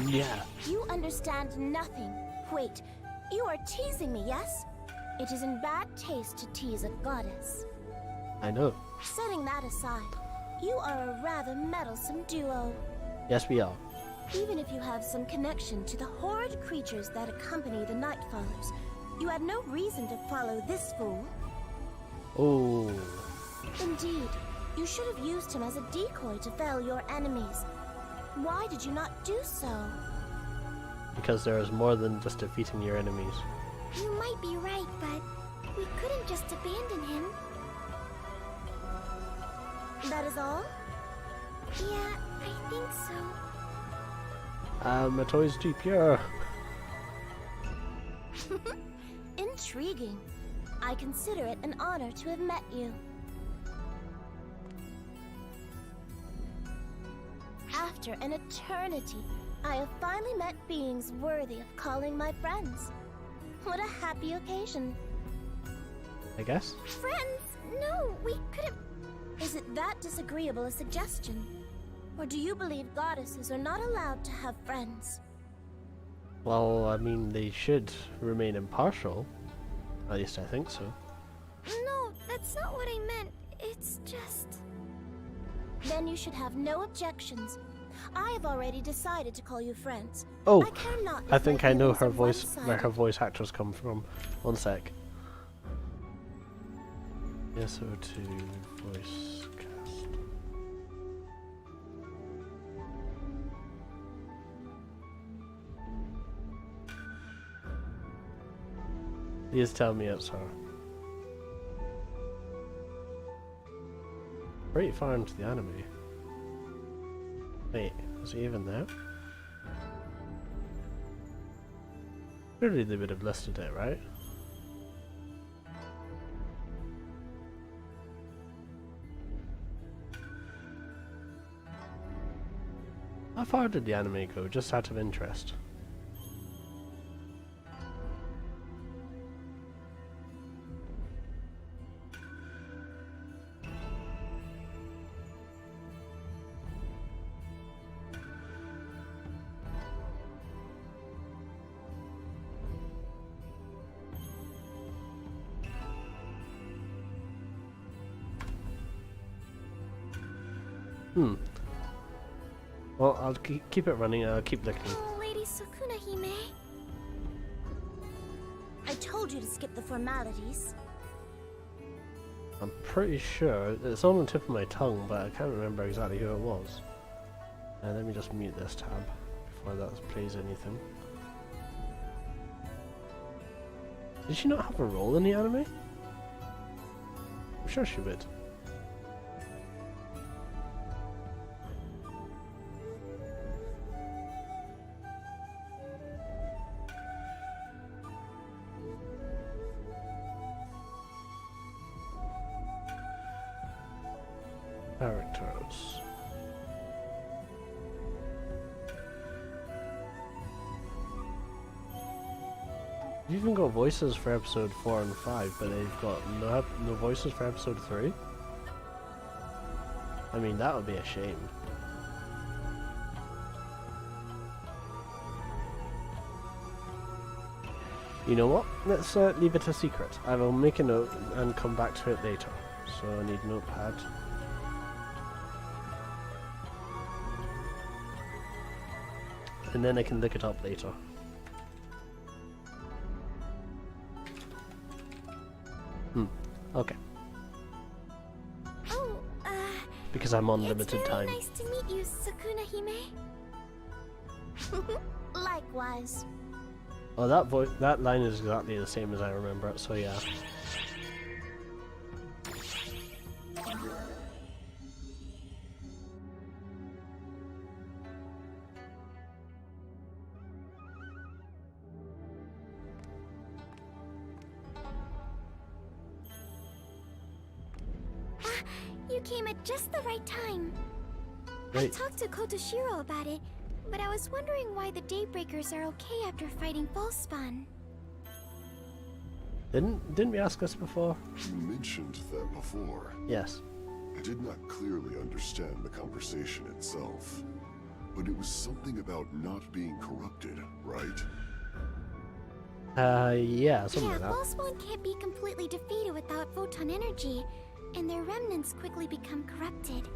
Yeah. You understand nothing. Wait, you are teasing me, yes? It is in bad taste to tease a goddess. I know. Setting that aside, you are a rather meddlesome duo. Yes, we are. Even if you have some connection to the horrid creatures that accompany the Nightfallers, you had no reason to follow this fool. Oh. Indeed, you should have used him as a decoy to fell your enemies. Why did you not do so? Because there is more than just defeating your enemies. You might be right, but we couldn't just abandon him. That is all? Yeah, I think so. Matoi's too pure. Intriguing. I consider it an honor to have met you. after an eternity, I have finally met beings worthy of calling my friends. What a happy occasion. I guess? Friends? No, we could have... Is it that disagreeable a suggestion? Or do you believe goddesses are not allowed to have friends? Well, I mean, they should remain impartial. At least I think so. No, that's not what I meant. It's just... Then you should have no objections. I have already decided to call you friends. Oh, I care not I if think my I know feelings her are voice, one-sided. where her voice actors come from. One sec. PSO2 voice cast. Please tell me it's her. Pretty far into the anime. Wait, is he even there? Surely they would have listed it, right? How far did the anime go, just out of interest? Well, I'll keep it running, I'll keep looking. Oh, Lady Sukuna Hime. I told you to skip the formalities. I'm pretty sure, it's on the tip of my tongue, but I can't remember exactly who it was. Let me just mute this tab before that plays anything. Did she not have a role in the anime? I'm sure she would. Characters. You've even got voices for episode 4 and 5, but they've got no voices for episode 3? I mean, that would be a shame. You know what? Let's leave it a secret. I will make a note and come back to it later. So I need notepad. And then I can look it up later. Okay. Oh, Because I'm on limited it's time. very nice to meet you, Sukuna Hime. Likewise. Oh, that line is exactly the same as I remember it, so yeah. You came at just the right time. I Right. talked to Kotoshiro about it, but I was wondering why the Daybreakers are okay after fighting Falspawn. Didn't we ask this before? You mentioned that before. Yes. I did not clearly understand the conversation itself, but it was something about not being corrupted, right? Yeah, something like that. Falspawn can't be completely defeated without photon energy, and their remnants quickly become corrupted.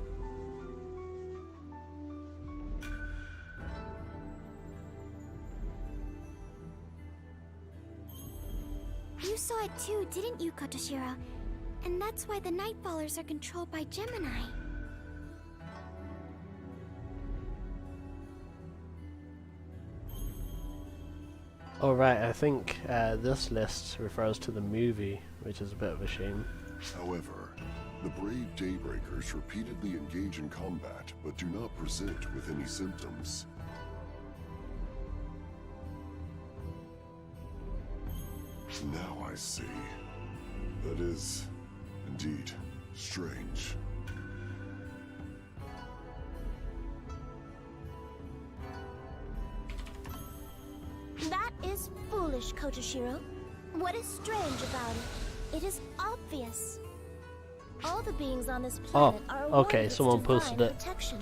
You saw it too, didn't you, Kotoshiro? And that's why the Nightfallers are controlled by Gemini. Oh right, I think this list refers to the movie, which is a bit of a shame. However, the brave Daybreakers repeatedly engage in combat, but do not present with any symptoms. Now I see. That is, indeed, strange. foolish, Kotoshiro. What is strange about it? It is obvious. All the beings on this planet are okay, awarded someone its posted divine it. protection.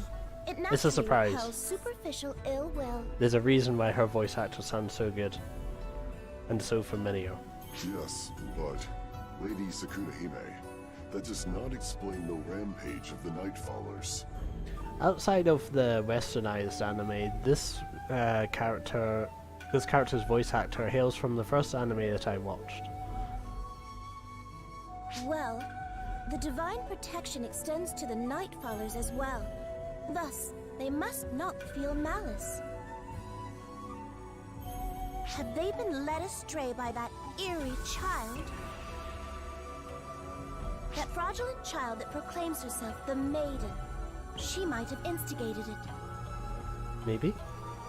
It It's a naturally surprise. repels superficial ill will. There's a reason why her voice actor sounds so good. And so familiar. Yes, but Lady Sukunahime, that does not explain the rampage of the Nightfallers. Outside of the westernized anime, this character's voice actor hails from the first anime that I watched. Well, the divine protection extends to the Nightfallers as well. Thus, they must not feel malice. Have they been led astray by that eerie child? That fraudulent child that proclaims herself the Maiden. She might have instigated it. Maybe?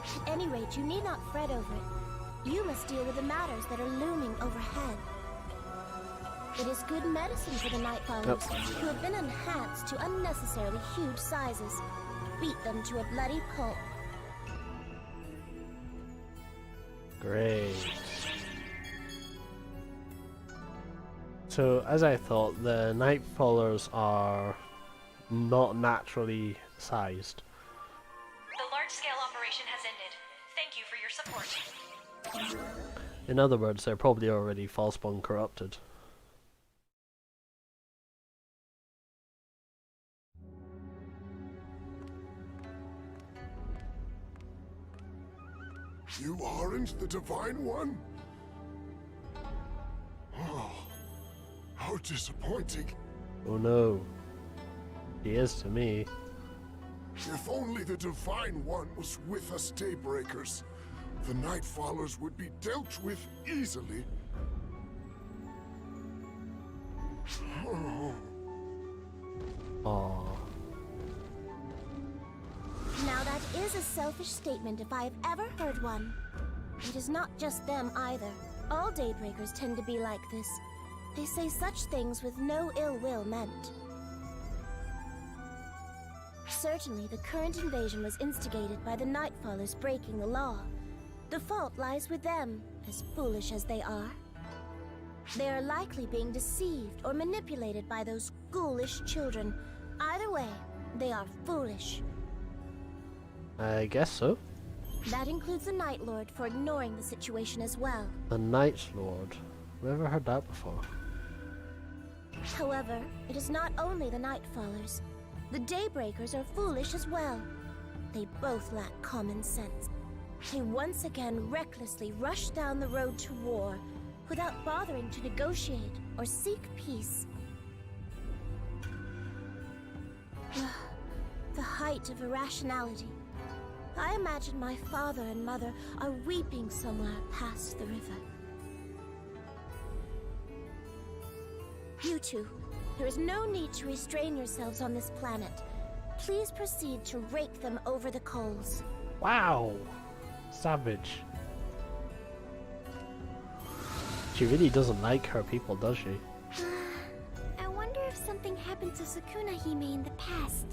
At any rate, you need not fret over it. You must deal with the matters that are looming overhead. It is good medicine for the Nightfallers, who have been enhanced to unnecessarily huge sizes. Beat them to a bloody pulp. Great. So, as I thought, the Nightfallers are not naturally sized. The large-scale operation has ended. Thank you for your support. In other words, they're probably already false-spawn corrupted. You aren't the Divine One? Oh, how disappointing. Oh no. He is to me. If only the Divine One was with us Daybreakers, the Nightfallers would be dealt with easily. Oh. Aww. Now that is a selfish statement if I've ever heard one. It is not just them either. All Daybreakers tend to be like this. They say such things with no ill will meant. Certainly, the current invasion was instigated by the Nightfallers breaking the law. The fault lies with them, as foolish as they are. They are likely being deceived or manipulated by those ghoulish children. Either way, they are foolish. I guess so. That includes the Night Lord for ignoring the situation as well. The Night Lord. Never heard that before. However, it is not only the Nightfallers. The Daybreakers are foolish as well. They both lack common sense. They once again recklessly rush down the road to war without bothering to negotiate or seek peace. The height of irrationality. I imagine my father and mother are weeping somewhere past the river. You two, there is no need to restrain yourselves on this planet. Please proceed to rake them over the coals. Wow! Savage. She really doesn't like her people, does she? I wonder if something happened to Sukunahime in the past.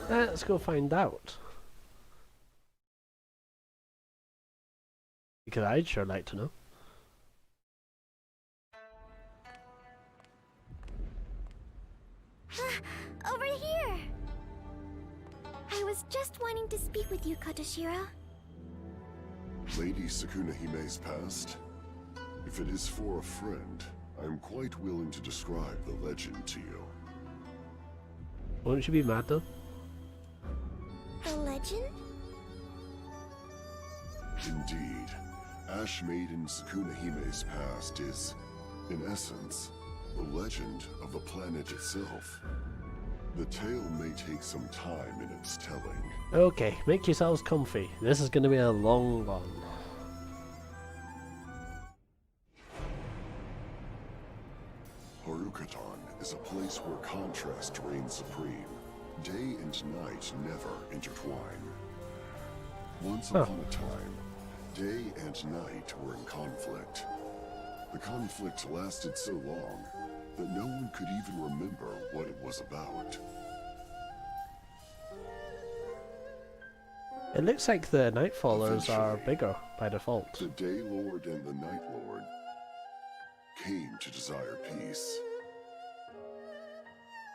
Let's go find out. Because I'd sure like to know. Over here! I was just wanting to speak with you, Kotoshiro. Lady Sukunahime's past? If it is for a friend, I am quite willing to describe the legend to you. Won't you be mad though? The legend? Indeed. Ashmaiden Sukunahime's past is, in essence, the legend of the planet itself. The tale may take some time in its telling. Okay, make yourselves comfy. This is going to be a long one. Harukaton is a place where contrast reigns supreme. Day and night never intertwine. Once upon a time, day and night were in conflict. The conflict lasted so long that no one could even remember what it was about. It looks like the Nightfallers are bigger by default. The Day Lord and the Night Lord came to desire peace.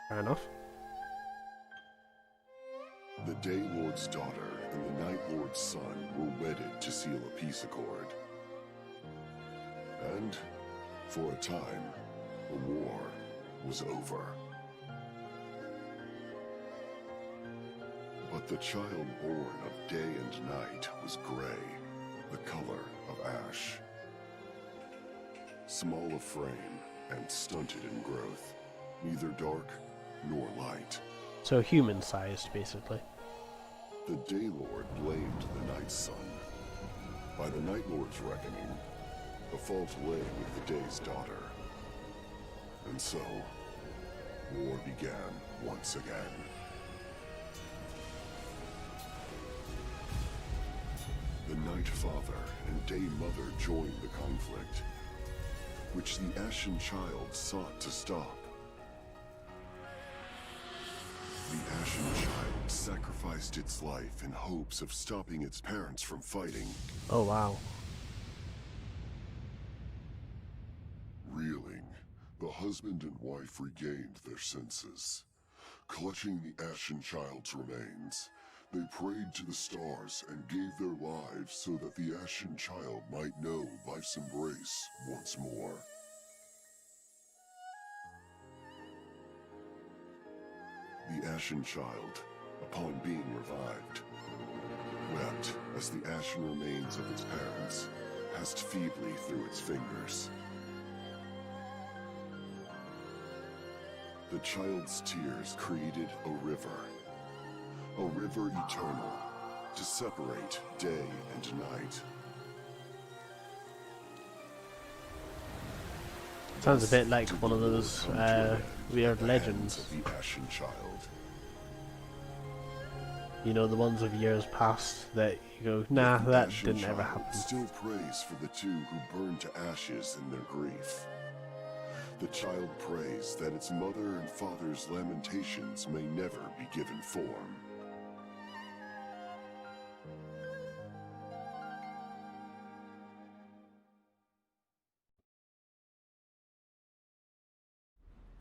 Fair enough. The Day Lord's daughter and the Night Lord's son were wedded to seal a peace accord. And, for a time, the war was over. But the child born of day and night was gray, the color of ash. Small of frame and stunted in growth, neither dark nor light. So human-sized, basically. The Day Lord blamed the Night's son. By the Night Lord's reckoning, the fault lay with the Day's daughter. And so, war began once again. The Night Father and Day Mother joined the conflict, which the Ashen Child sought to stop. The Ashen Child sacrificed its life in hopes of stopping its parents from fighting. Oh wow. Reeling, the husband and wife regained their senses. Clutching the Ashen Child's remains, they prayed to the stars and gave their lives so that the Ashen Child might know life's embrace once more. The Ashen Child, upon being revived, wept as the ashen remains of its parents passed feebly through its fingers. The child's tears created a river eternal, to separate day and night. Sounds a bit like one of those weird legends. Of the Ashen Child. You know, the ones of years past that you go, nah, that didn't ever Child happen. Still prays for the two who burned to ashes in their grief. The child prays that its mother and father's lamentations may never be given form.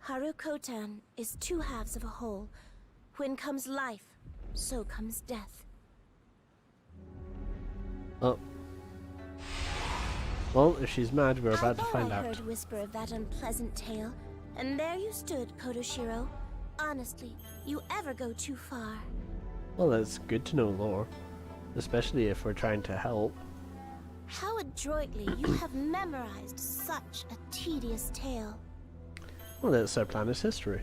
Harukotan is two halves of a whole. When comes life, so comes death. Oh. Well, if she's mad, we're about to find I out. heard whisper of that unpleasant tale, and there you stood, Kotoshiro. Honestly, you ever go too far. Well, it's good to know lore, especially if we're trying to help. How adroitly you have memorized such a tedious tale. Well, it's our planet's history.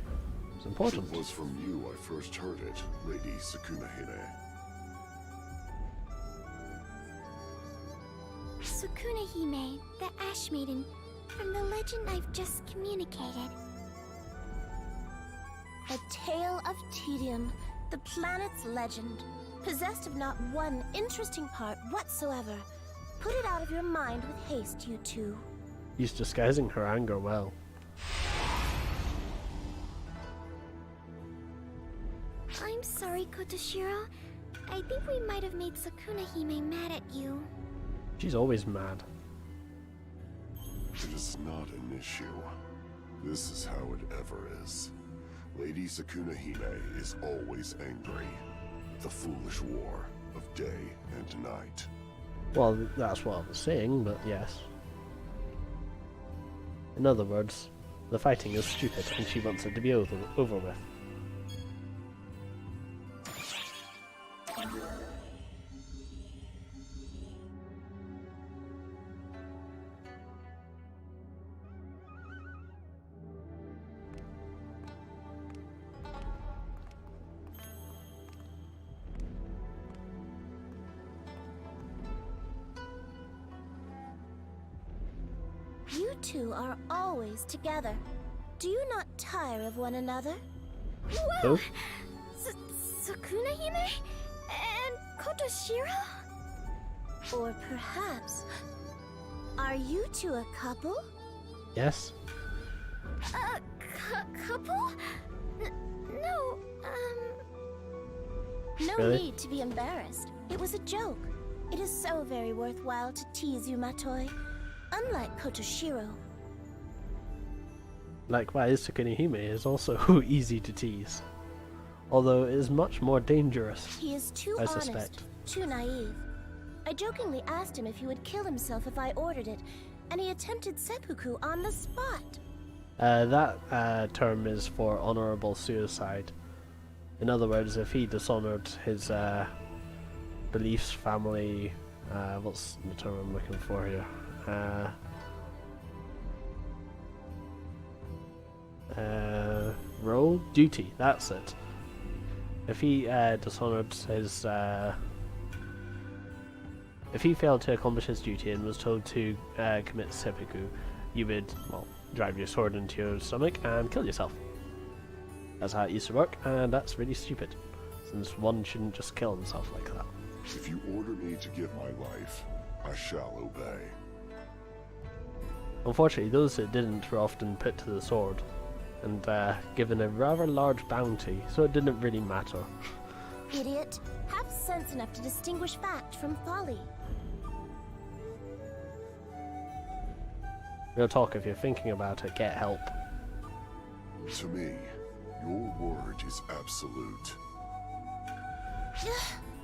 It's important. It was from you I first heard it, Lady Sukunahime. Sukunahime, the Ashmaiden, from the legend I've just communicated. A tale of tedium, the planet's legend, possessed of not one interesting part whatsoever. Put it out of your mind with haste, you two. She's disguising her anger well. I'm sorry, Kotoshiro. I think we might have made Sukunahime mad at you. She's always mad. It is not an issue. This is how it ever is. Lady Sukunahime is always angry. The foolish war of day and night. Well, that's what I was saying, but yes. In other words, the fighting is stupid and she wants it to be over with. You two are always together. Do you not tire of one another? Who? Sukunahime? And Kotoshiro? Or perhaps, are you two a couple? Yes. Couple? No, No Really? need to be embarrassed. It was a joke. It is so very worthwhile to tease you, Matoi. Unlike Kotoshiro. Likewise, Tsukunihime is also easy to tease. Although it is much more dangerous, He is too I honest, suspect. too naive. I jokingly asked him if he would kill himself if I ordered it, and he attempted seppuku on the spot. That term is for honorable suicide. In other words, if he dishonored his beliefs, family, what's the term I'm looking for here? Role? Duty, that's it. If he dishonored his... if he failed to accomplish his duty and was told to commit seppuku, you would, well, drive your sword into your stomach and kill yourself. That's how it used to work, and that's really stupid, since one shouldn't just kill himself like that. If you order me to give my life, I shall obey. Unfortunately, those that didn't were often put to the sword, and given a rather large bounty, so it didn't really matter. Idiot. Have sense enough to distinguish fact from folly. Real talk, if you're thinking about it, get help. To me, your word is absolute.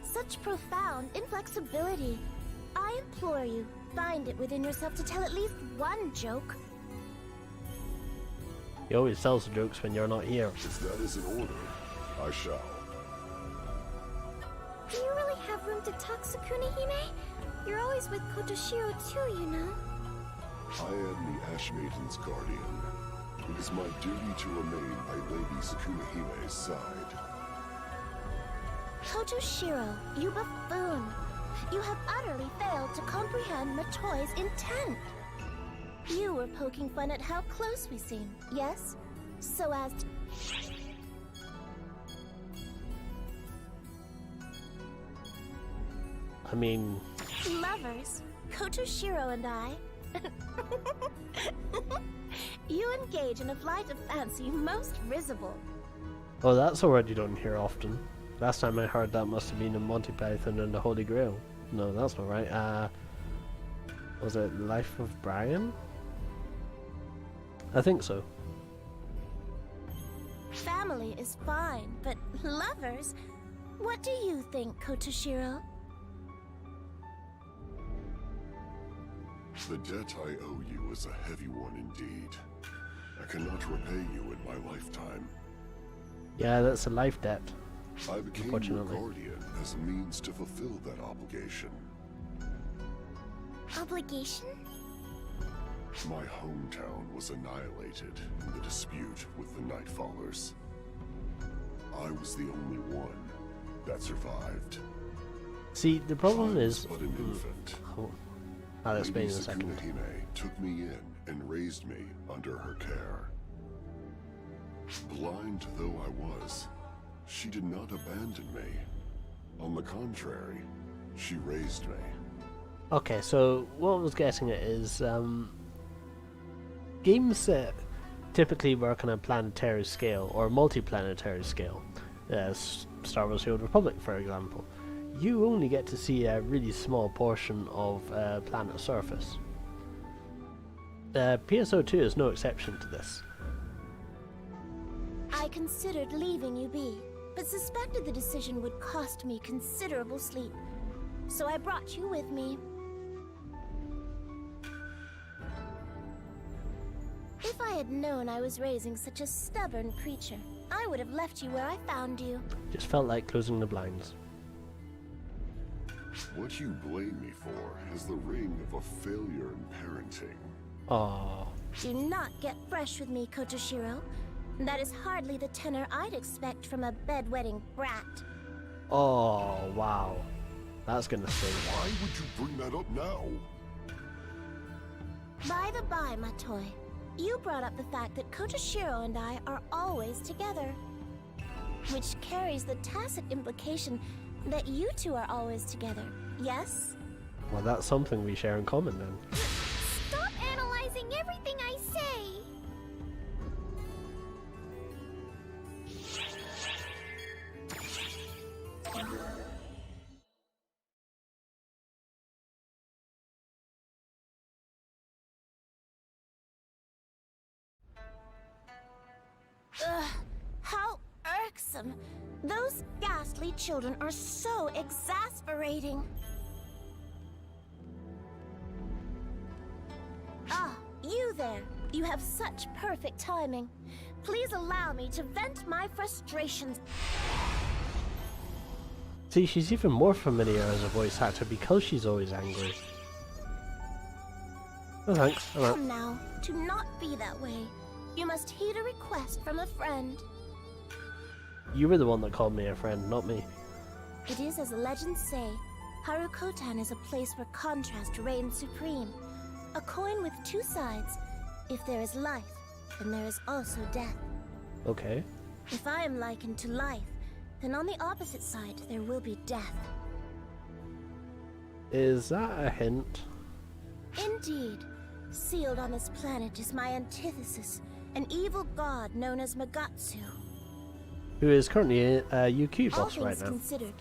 Such profound inflexibility. I implore you, find it within yourself to tell at least one joke. He always tells the jokes when you're not here. If that is an order, I shall. Do you really have room to talk, Tsukunihime? You're always with Kotoshiro too, you know. I am the Ashmaiden's guardian. It is my duty to remain by Lady Tsukunahime's side. Kotoshiro, you buffoon. You have utterly failed to comprehend Matoi's intent. You were poking fun at how close we seem, yes? So as to... I mean... Lovers, Kotoshiro and I... You engage in a flight of fancy most risible. Oh, that's a word you don't hear often. Last time I heard that must have been in Monty Python and the Holy Grail. No, that's not right. Was it Life of Brian? I think so. Family is fine, but lovers? What do you think, Kotoshiro? The debt I owe you is a heavy one indeed. I cannot repay you in my lifetime. Yeah, that's a life debt. I became your guardian as a means to fulfill that obligation. Obligation? My hometown was annihilated in the dispute with the Nightfallers. I was the only one that survived. See, the problem is... but an infant. I'll explain in a Lady second. Tsukunahime took me in and raised me under her care. Blind though I was, she did not abandon me. On the contrary, she raised me. Okay, so what I was getting at is games that typically work on a planetary scale or multi-planetary scale, Star Wars: The Old Republic, for example, you only get to see a really small portion of planet's surface. PSO2 is no exception to this. I considered leaving you be, but suspected the decision would cost me considerable sleep. So I brought you with me. If I had known I was raising such a stubborn creature, I would have left you where I found you. Just felt like closing the blinds. What you blame me for has the ring of a failure in parenting. Aww. Do not get fresh with me, Kotoshiro. That is hardly the tenor I'd expect from a bedwetting brat. Oh, wow. That's gonna sting. Why would you bring that up now? By the by, Matoi, you brought up the fact that Kotoshiro and I are always together. Which carries the tacit implication that you two are always together, yes? Well, that's something we share in common then. Stop analyzing everything I say! irksome. Those ghastly children are so exasperating. Ah, you there. You have such perfect timing. Please allow me to vent my frustrations. See, she's even more familiar as a voice actor because she's always angry. Oh, thanks. I'm out. Come now, do not be that way. You must heed a request from a friend. You were the one that called me a friend, not me. It is as the legends say, Harukotan is a place where contrast reigns supreme. A coin with two sides. If there is life, then there is also death. Okay. If I am likened to life, then on the opposite side there will be death. Is that a hint? Indeed. Sealed on this planet is my antithesis, an evil god known as Magatsu. Who is currently a UQ All boss right things now. considered,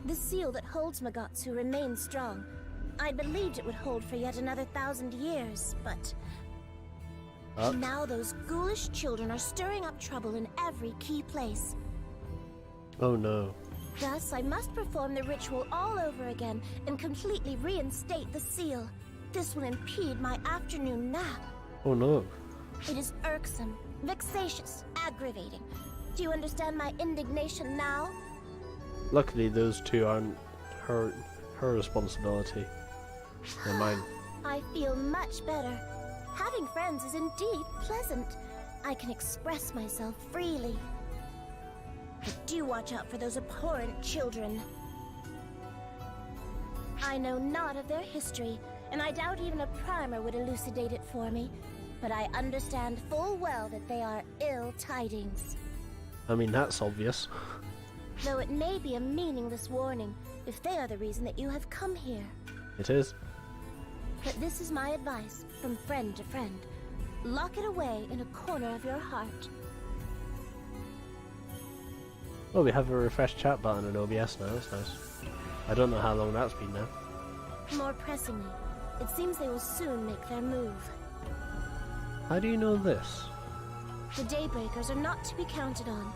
the seal that holds Magatsu remains strong. I believed it would hold for yet another 1,000 years, but... now those ghoulish children are stirring up trouble in every key place. Oh no. Thus, I must perform the ritual all over again and completely reinstate the seal. This will impede my afternoon nap. Oh no. It is irksome, vexatious, aggravating. Do you understand my indignation now? Luckily those two aren't her responsibility. They're mine. I feel much better. Having friends is indeed pleasant. I can express myself freely. But do watch out for those abhorrent children. I know not of their history, and I doubt even a primer would elucidate it for me. But I understand full well that they are ill tidings. I mean, that's obvious. Though it may be a meaningless warning, if they are the reason that you have come here. It is. But this is my advice, from friend to friend. Lock it away in a corner of your heart. Oh, we have a refresh chat button in OBS now, that's nice. I don't know how long that's been now. More pressingly, it seems they will soon make their move. How do you know this? The Daybreakers are not to be counted on.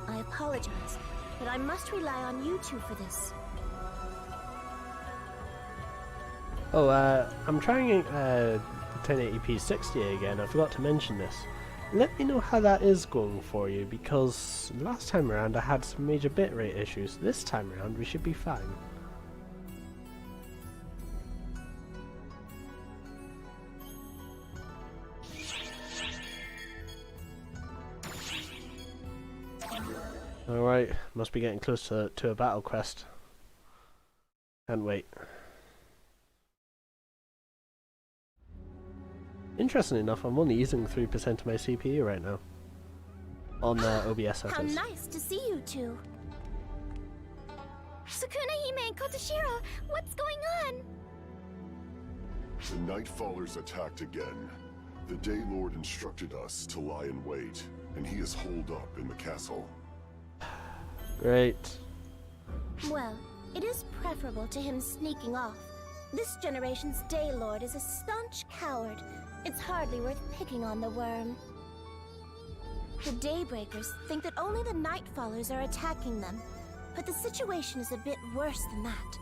I apologize, but I must rely on you two for this. Oh, I'm trying 1080p 60 again. I forgot to mention this. Let me know how that is going for you, because last time around I had some major bitrate issues. This time around we should be fine. Alright, must be getting close to a battle quest. Can't wait. Interestingly enough, I'm only using 3% of my CPU right now. On OBS, that How is. nice to see you two. Sukuna-hime and Kotoshiro, what's going on? The Nightfallers attacked again. The Daylord instructed us to lie in wait, and he is holed up in the castle. Great. Well, it is preferable to him sneaking off. This generation's Daylord is a staunch coward. It's hardly worth picking on the worm. The Daybreakers think that only the Nightfallers are attacking them, but the situation is a bit worse than that.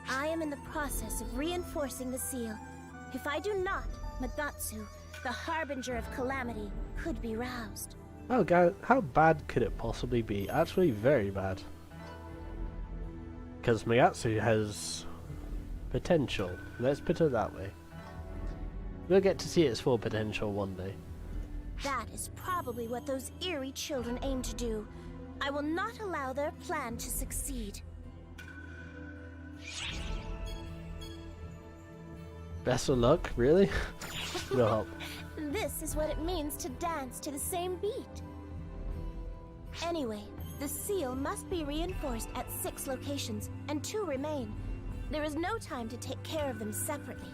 I am in the process of reinforcing the seal. If I do not, Magatsu, the harbinger of calamity, could be roused. Oh god, how bad could it possibly be? Actually, very bad. Because Magatsu has potential. Let's put it that way. We'll get to see its full potential one day. That is probably what those eerie children aim to do. I will not allow their plan to succeed. Best of luck, really? No help. This is what it means to dance to the same beat. Anyway, the seal must be reinforced at 6 locations, and 2 remain. There is no time to take care of them separately.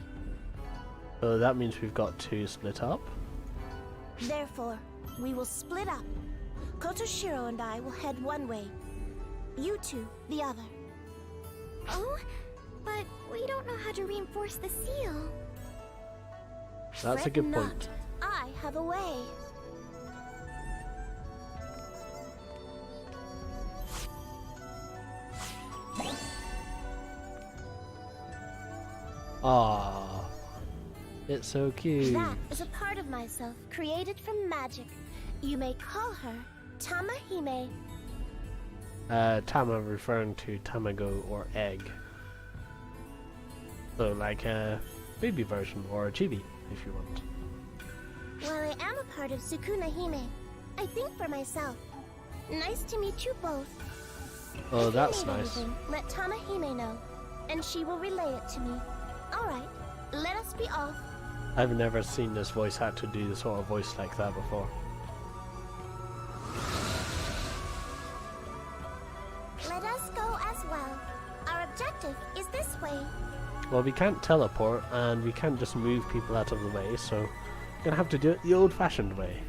So that means we've got 2 split up. Therefore, we will split up. Kotoshiro and I will head one way. You two, the other. Oh, but we don't know how to reinforce the seal. That's a good point. I have a way. Aww. It's so cute. That is a part of myself created from magic. You may call her Tamahime. Tama referring to tamago or egg. So like a baby version or a chibi if you want. While I am a part of Sukuna Hime, I think for myself. Nice to meet you both. Oh, if that's you need nice. Anything, let Tamahime know, and she will relay it to me. Alright, let us be off. I've never seen this voice actor do the sort of voice like that before. Let us go as well. Our objective is this way. Well, we can't teleport, and we can't just move people out of the way, so we're gonna have to do it the old-fashioned way.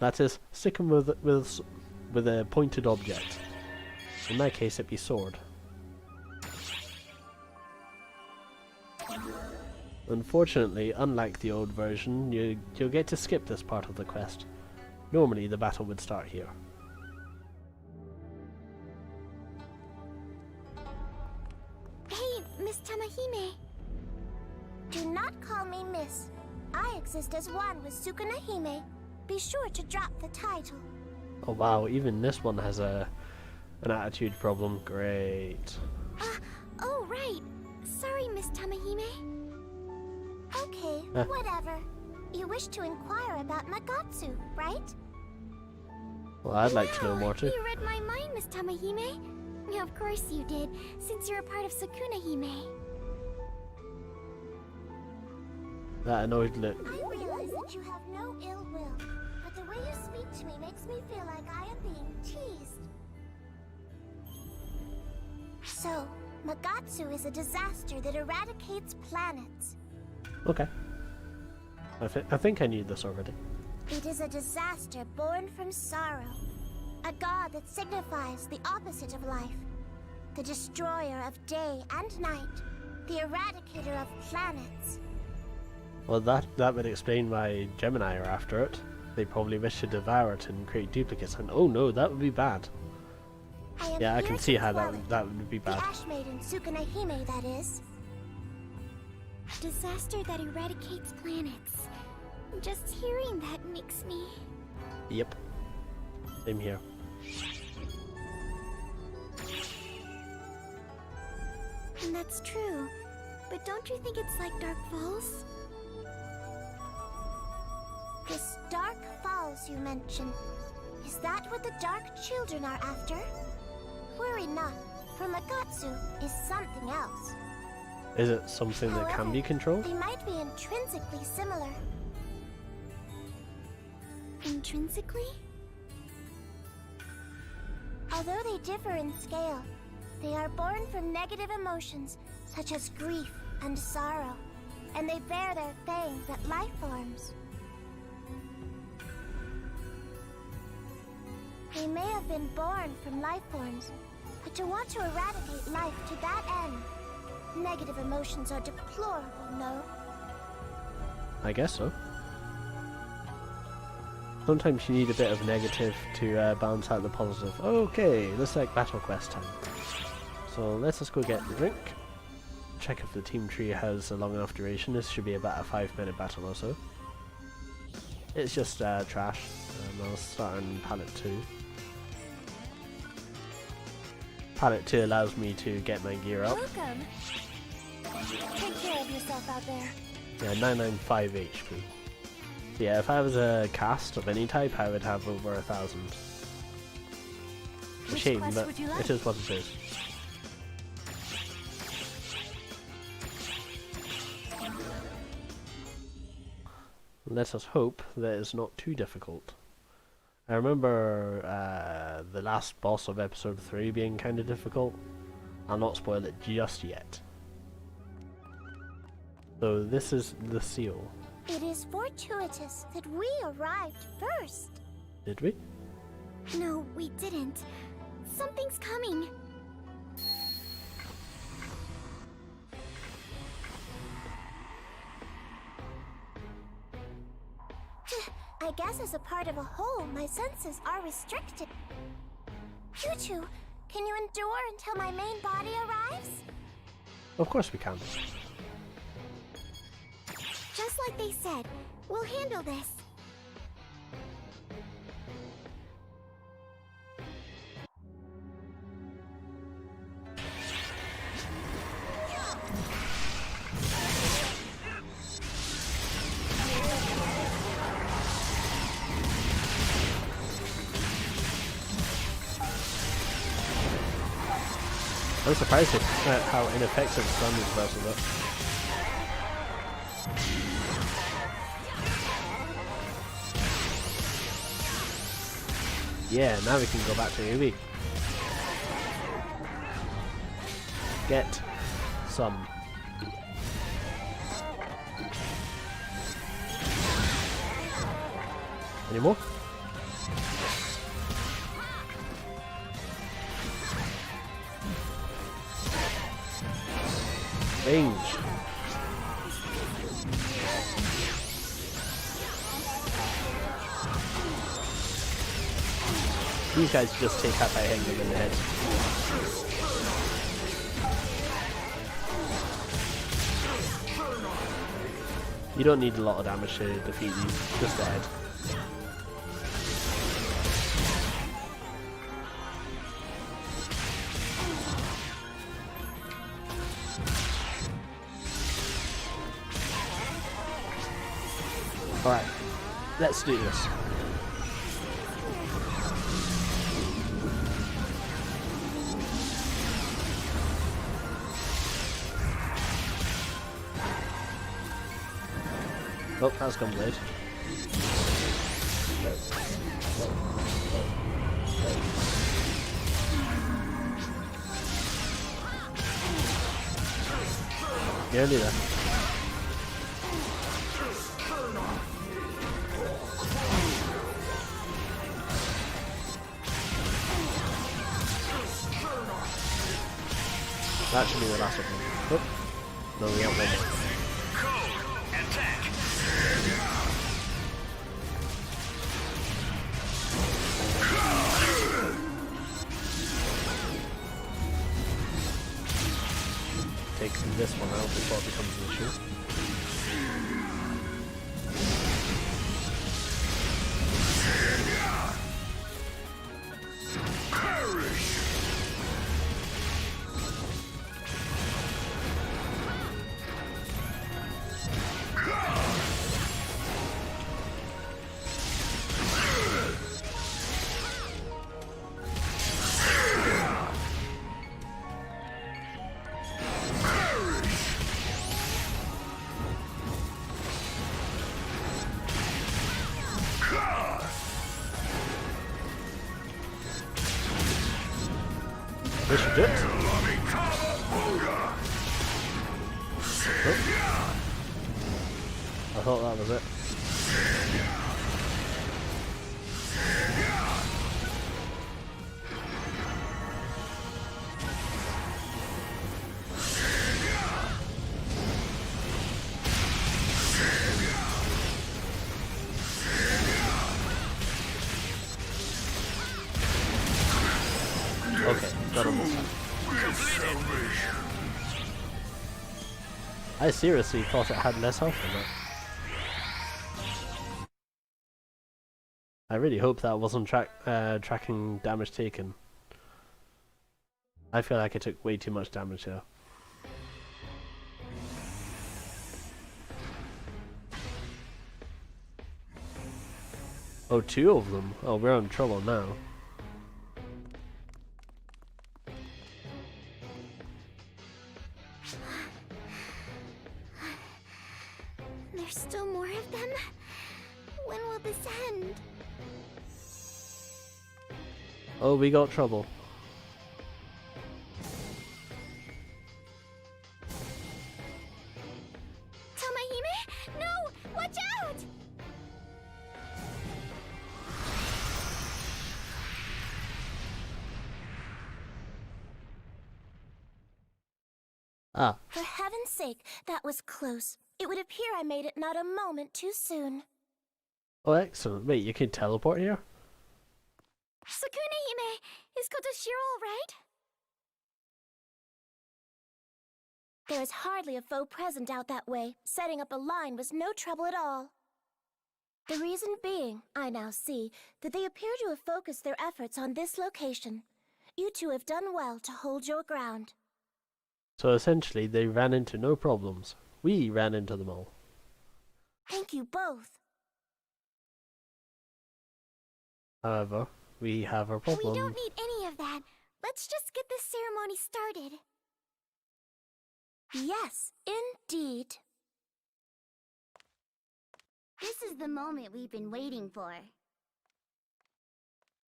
That is, stick them with a pointed object. In my case, it'd be sword. Unfortunately, unlike the old version, you'll get to skip this part of the quest. Normally, the battle would start here. Hey, Miss Tamahime. Do not call me Miss. I exist as one with Sukuna Hime. Be sure to drop the title. Oh wow, even this one has an attitude problem. Great. Oh right. Sorry, Miss Tamahime. Okay, whatever. You wish to inquire about Nagatsu, right? Well, I'd like to know more too. You read my mind, Miss Tamahime. Of course you did, since you're a part of Sukuna Hime. That annoyed look. I realize that you have no ill will, but the way you speak to me makes me feel like I am being teased. So, Nagatsu is a disaster that eradicates planets. Okay. I think I knew this already. It is a disaster born from sorrow. A god that signifies the opposite of life. The destroyer of day and night. The eradicator of planets. Well, that would explain why Gemini are after it. They probably wish to devour it and create duplicates, and oh no, that would be bad. Yeah, I can see how that would be bad. The Ashmaiden Sukuna Hime, that is. Disaster that eradicates planets. Just hearing that makes me... Yep. Same here. And that's true. But don't you think it's like Dark Falls? This Dark Falls you mention, is that what the Dark Children are after? Worry not, for Nagatsu is something else. Is it something that can be controlled? They might be intrinsically similar. Intrinsically? Although they differ in scale, they are born from negative emotions such as grief and sorrow, and they bear their fangs at life forms. They may have been born from life forms, but to want to eradicate life to that end, negative emotions are deplorable, no? I guess so. Sometimes you need a bit of negative to balance out the positive. Okay, looks like battle quest time. So let's just go get the drink. Check if the team tree has a long enough duration. This should be about a 5-minute battle or so. It's just trash. I'll start on palette 2. Palette 2 allows me to get my gear up. Welcome. Take care of yourself out there. Yeah, 995 HP. Yeah, if I was a cast of any type, I would have over 1,000. A shame, but it is what it is. Let us hope that it's not too difficult. I remember the last boss of episode 3 being kind of difficult. I'll not spoil it just yet. So this is the seal. It is fortuitous that we arrived first. Did we? No, we didn't. Something's coming. I guess as a part of a whole, my senses are restricted. You two, can you endure until my main body arrives? Of course we can. Just like they said, we'll handle this. I'm surprised at how ineffective Sun is versus it. Yeah, now we can go back to AV. Get some. Any more? Range. These guys just take out by hitting them in the head. You don't need a lot of damage to defeat these, just the head. Alright, let's do this. Oh, that's gone blade. Nearly there. That should be the last of them. Oh, no, we got one more. Take this one out before it becomes an issue. This should do it. Oh. I thought that was it. Okay, got him this time. I seriously thought it had less health than that. I really hope that wasn't tracking damage taken. I feel like I took way too much damage here. Oh, two of them? Oh, we're in trouble now. There's still more of them? When will this end? Oh, we got trouble. Tamahime? No! Watch out! Ah. For heaven's sake, that was close. It would appear I made it not a moment too soon. Oh, excellent. Wait, you can teleport here? Sukune-hime, is Kotoshiro all right? There is hardly a foe present out that way. Setting up a line was no trouble at all. The reason being, I now see, that they appear to have focused their efforts on this location. You two have done well to hold your ground. So essentially, they ran into no problems. We ran into them all. Thank you both. However, we have a problem. We don't need any of that. Let's just get this ceremony started. Yes, indeed. This is the moment we've been waiting for.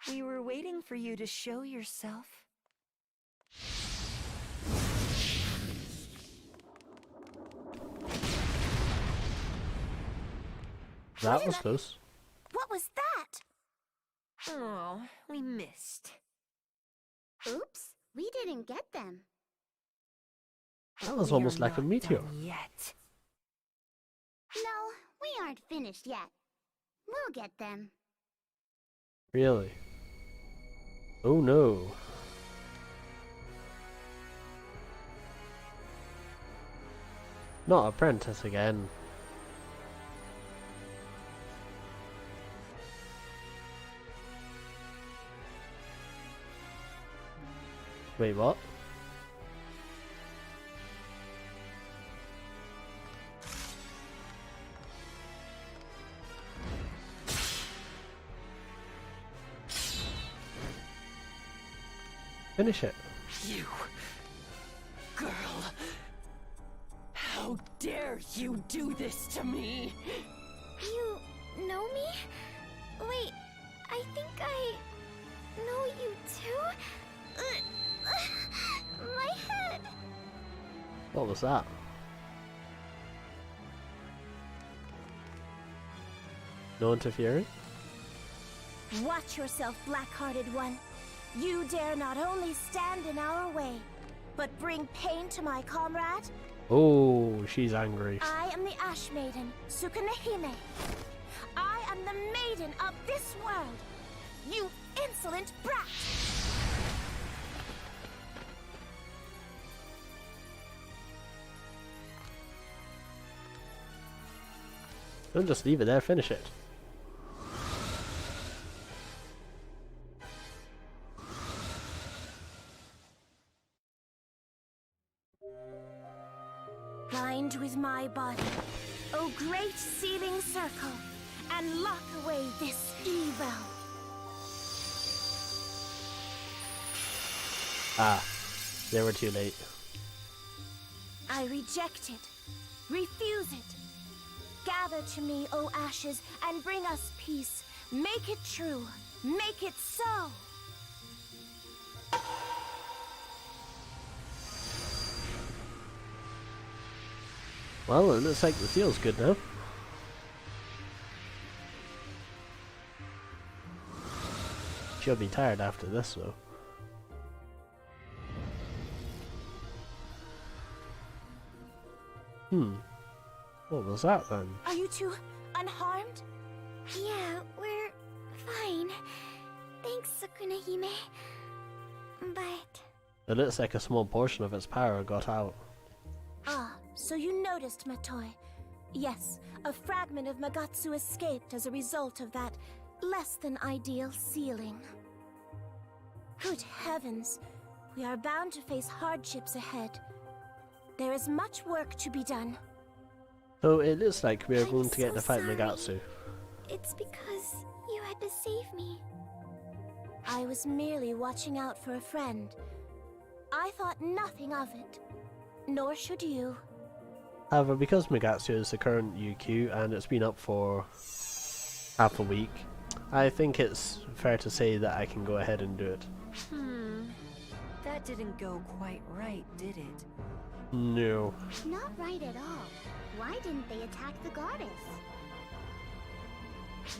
We were waiting for you to show yourself. That was close. What was that? Oh, we missed. Oops, we didn't get them. That was almost like a meteor. Yet. No, we aren't finished yet. We'll get them. Really? Oh no. Not apprentice again. Wait, what? Finish it. You... girl... How dare you do this to me? You know me? Wait, I think I know you too? My head! What was that? No interfering? Watch yourself, black-hearted one. You dare not only stand in our way, but bring pain to my comrade? Oh, she's angry. I am the Ashmaiden, Tsukunehime. I am the maiden of this world. You insolent brat! Don't just leave it there, finish it. Bind with my body, O great sealing circle, and lock away this evil. Ah, they were too late. I reject it, refuse it. Gather to me, O ashes, and bring us peace. Make it true, make it so. Well, it looks like the seal's good now. She'll be tired after this, though. What was that then? Are you two unharmed? Yeah, we're fine. Thanks, Tsukunehime. But... It looks like a small portion of its power got out. Ah, so you noticed, Matoi. Yes, a fragment of Magatsu escaped as a result of that less than ideal sealing. Good heavens, we are bound to face hardships ahead. There is much work to be done. So it looks like we're going to get to fight Magatsu. It's because you had to save me. I was merely watching out for a friend. I thought nothing of it. Nor should you. However, because Magatsu is the current UQ and it's been up for half a week, I think it's fair to say that I can go ahead and do it. That didn't go quite right, did it? No. Not right at all. Why didn't they attack the goddess?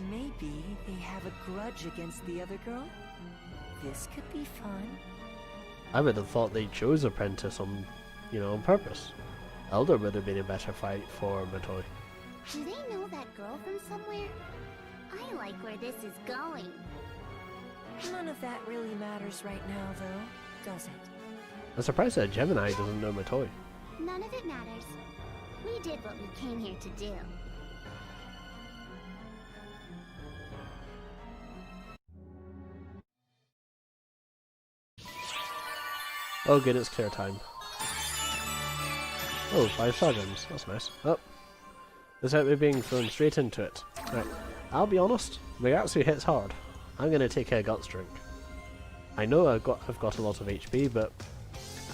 Maybe they have a grudge against the other girl? This could be fun. I would have thought they chose Apprentice on, on purpose. Elder would have been a better fight for Matoi. Do they know that girl from somewhere? I like where this is going. None of that really matters right now, though, does it? I'm surprised that Gemini doesn't know Matoi. None of it matters. We did what we came here to do. Oh good, it's clear time. Oh, 5 star gems, that's nice. Oh, without me being thrown straight into it. Right, I'll be honest, Megatsu hits hard. I'm gonna take a guts drink. I know I've got a lot of HP, but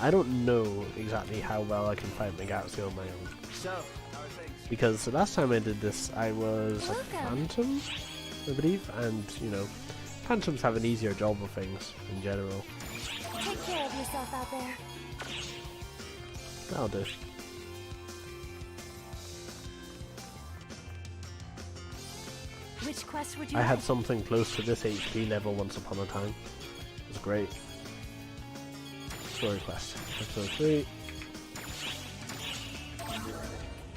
I don't know exactly how well I can fight Megatsu on my own. So, how are things? Because the last time I did this, I was a Phantom, I believe, and you know, Phantoms have an easier job of things in general. Take care of yourself out there. That'll do. Which quest would you I like? had something close to this HP level once upon a time. It was great. Story quest. Episode 3.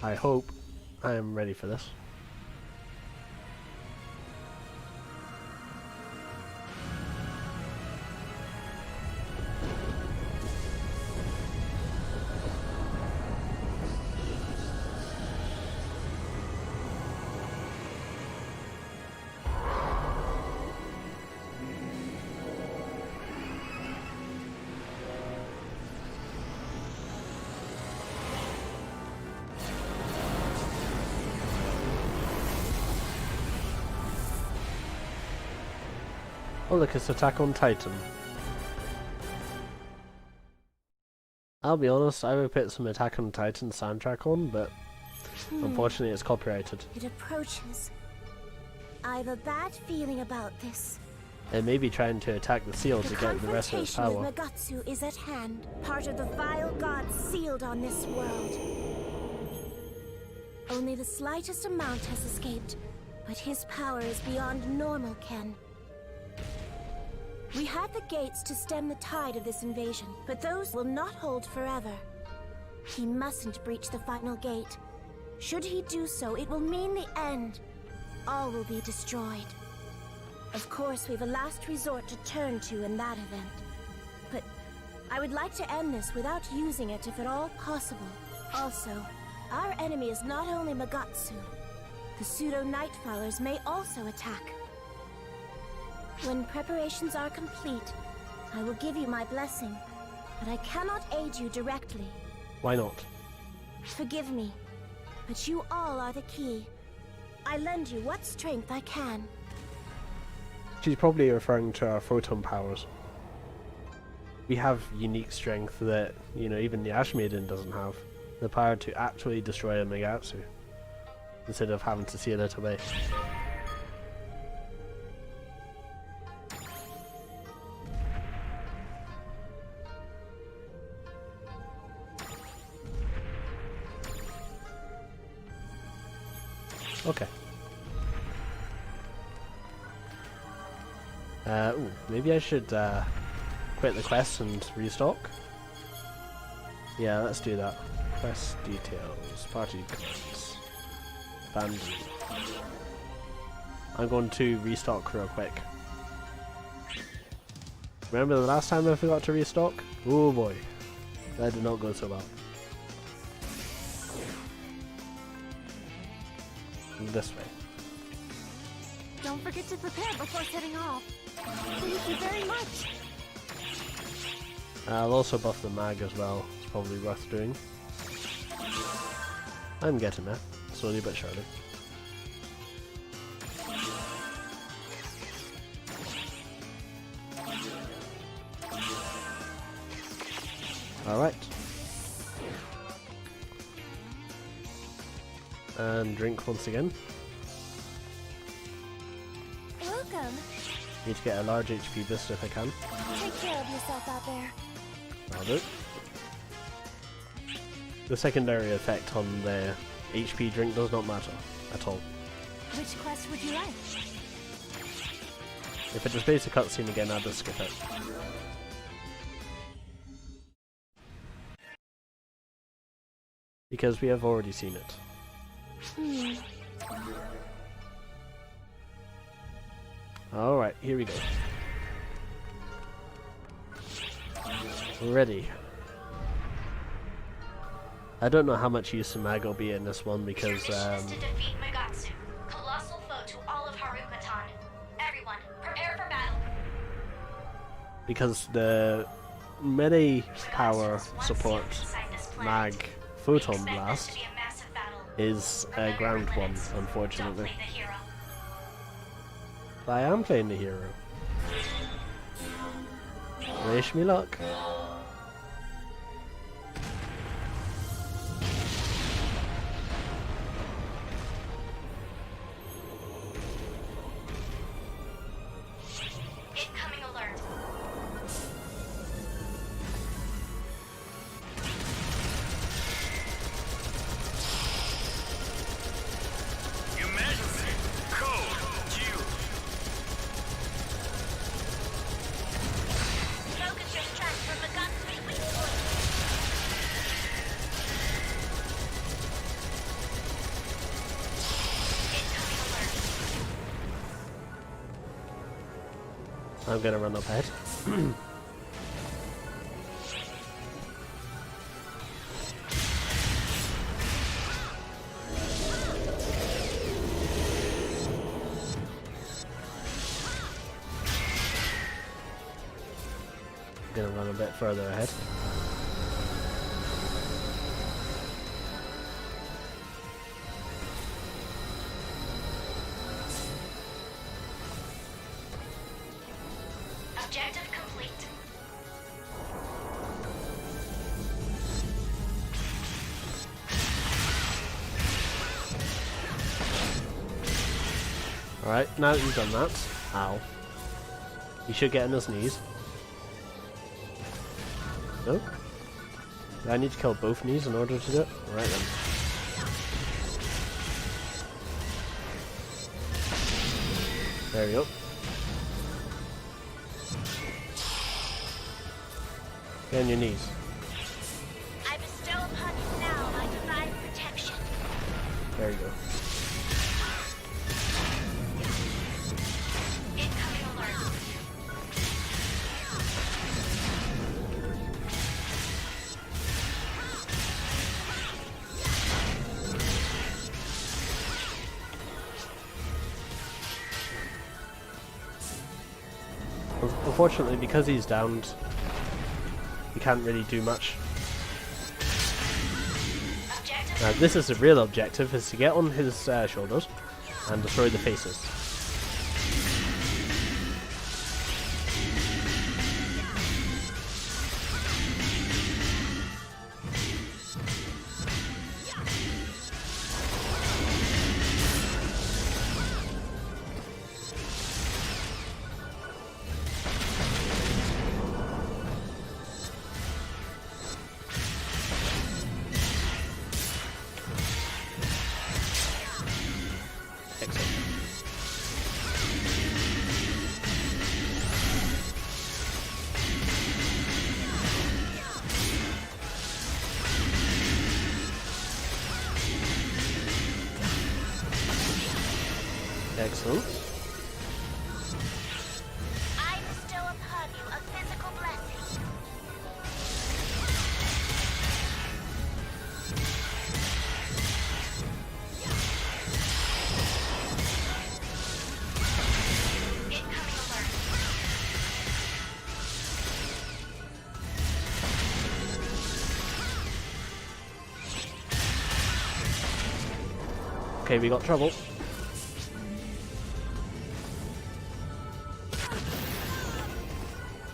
I hope I am ready for this. Oh look, it's Attack on Titan. I'll be honest, I would put some Attack on Titan soundtrack on, but unfortunately it's copyrighted. It approaches. I've a bad feeling about this. It may be trying to attack the seal to get the rest of its confrontation power. with Magatsu is at hand, part of the vile gods sealed on this world. Only the slightest amount has escaped, but his power is beyond normal ken. We have the gates to stem the tide of this invasion, but those will not hold forever. He mustn't breach the final gate. Should he do so, it will mean the end. All will be destroyed. Of course, we've a last resort to turn to in that event. But I would like to end this without using it if at all possible. Also, our enemy is not only Magatsu. The pseudo-Nightfallers may also attack. When preparations are complete, I will give you my blessing, but I cannot aid you directly. Why not? Forgive me, but you all are the key. I lend you what strength I can. She's probably referring to our photon powers. We have unique strength that, you know, even the Ashmaiden doesn't have. The power to actually destroy a Megatsu, instead of having to seal it away. Okay. Ooh, maybe I should quit the quest and restock. Yeah, let's do that. Quest details, party cards, abandon. I'm going to restock real quick. Remember the last time I forgot to restock? Oh boy, that did not go so well. This way. Don't forget to prepare before setting off. Thank you very much. I'll also buff the mag as well. It's probably worth doing. I'm getting there, slowly but surely. Alright. And drink once again. Welcome. Need to get a large HP boost if I can. Take care of yourself out there. I'll do. The secondary effect on the HP drink does not matter at all. Which quest would you like? If it displays a cutscene again, I'll just skip it. Because we have already seen it. Alright, here we go. Ready. I don't know how much use mag will be in this one because Your mission is to defeat Megatsu, colossal foe to all of Harukatan. Everyone, prepare for battle. because the melee power support mag photon blast is a ground one, unfortunately. But I am playing the hero. Wish me luck. Incoming alert. Emergency! Code Q! Focus your strength for Megatsu's weak point. I'm gonna run up ahead. Gonna run a bit further ahead. Objective complete. Alright, now that you've done that, ow. You should get on his knees. No? Do I need to kill both knees in order to do it? Right then. There we go. Get on your knees. I bestow upon you now my divine protection. There you go. Incoming alert. Unfortunately, because he's downed, he can't really do much. Now, this is the real objective, is to get on his shoulders and destroy the faces. Excellent. I bestow upon you a physical blessing. Incoming alert. Okay, we got trouble.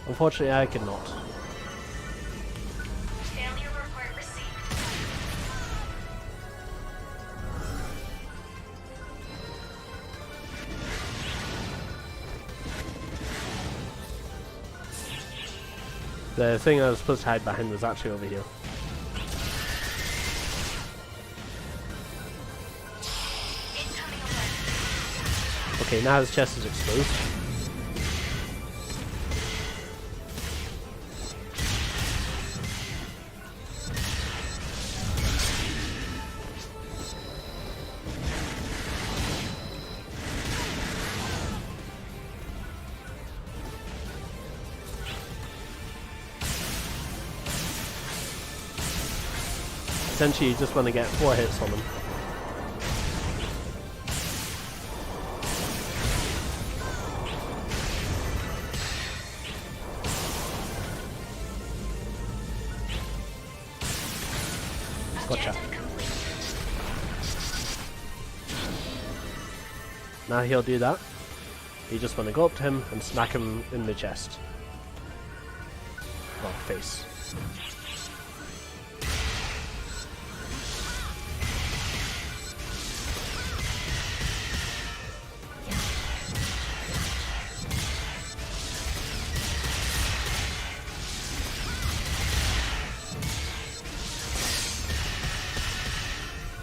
Unfortunately, I could not. Failure report received. The thing I was supposed to hide behind was actually over here. Incoming alert. Okay, now his chest is exposed. Essentially, you just want to get 4 hits on them. Gotcha. Now he'll do that. You just want to go up to him and smack him in the chest. Or face.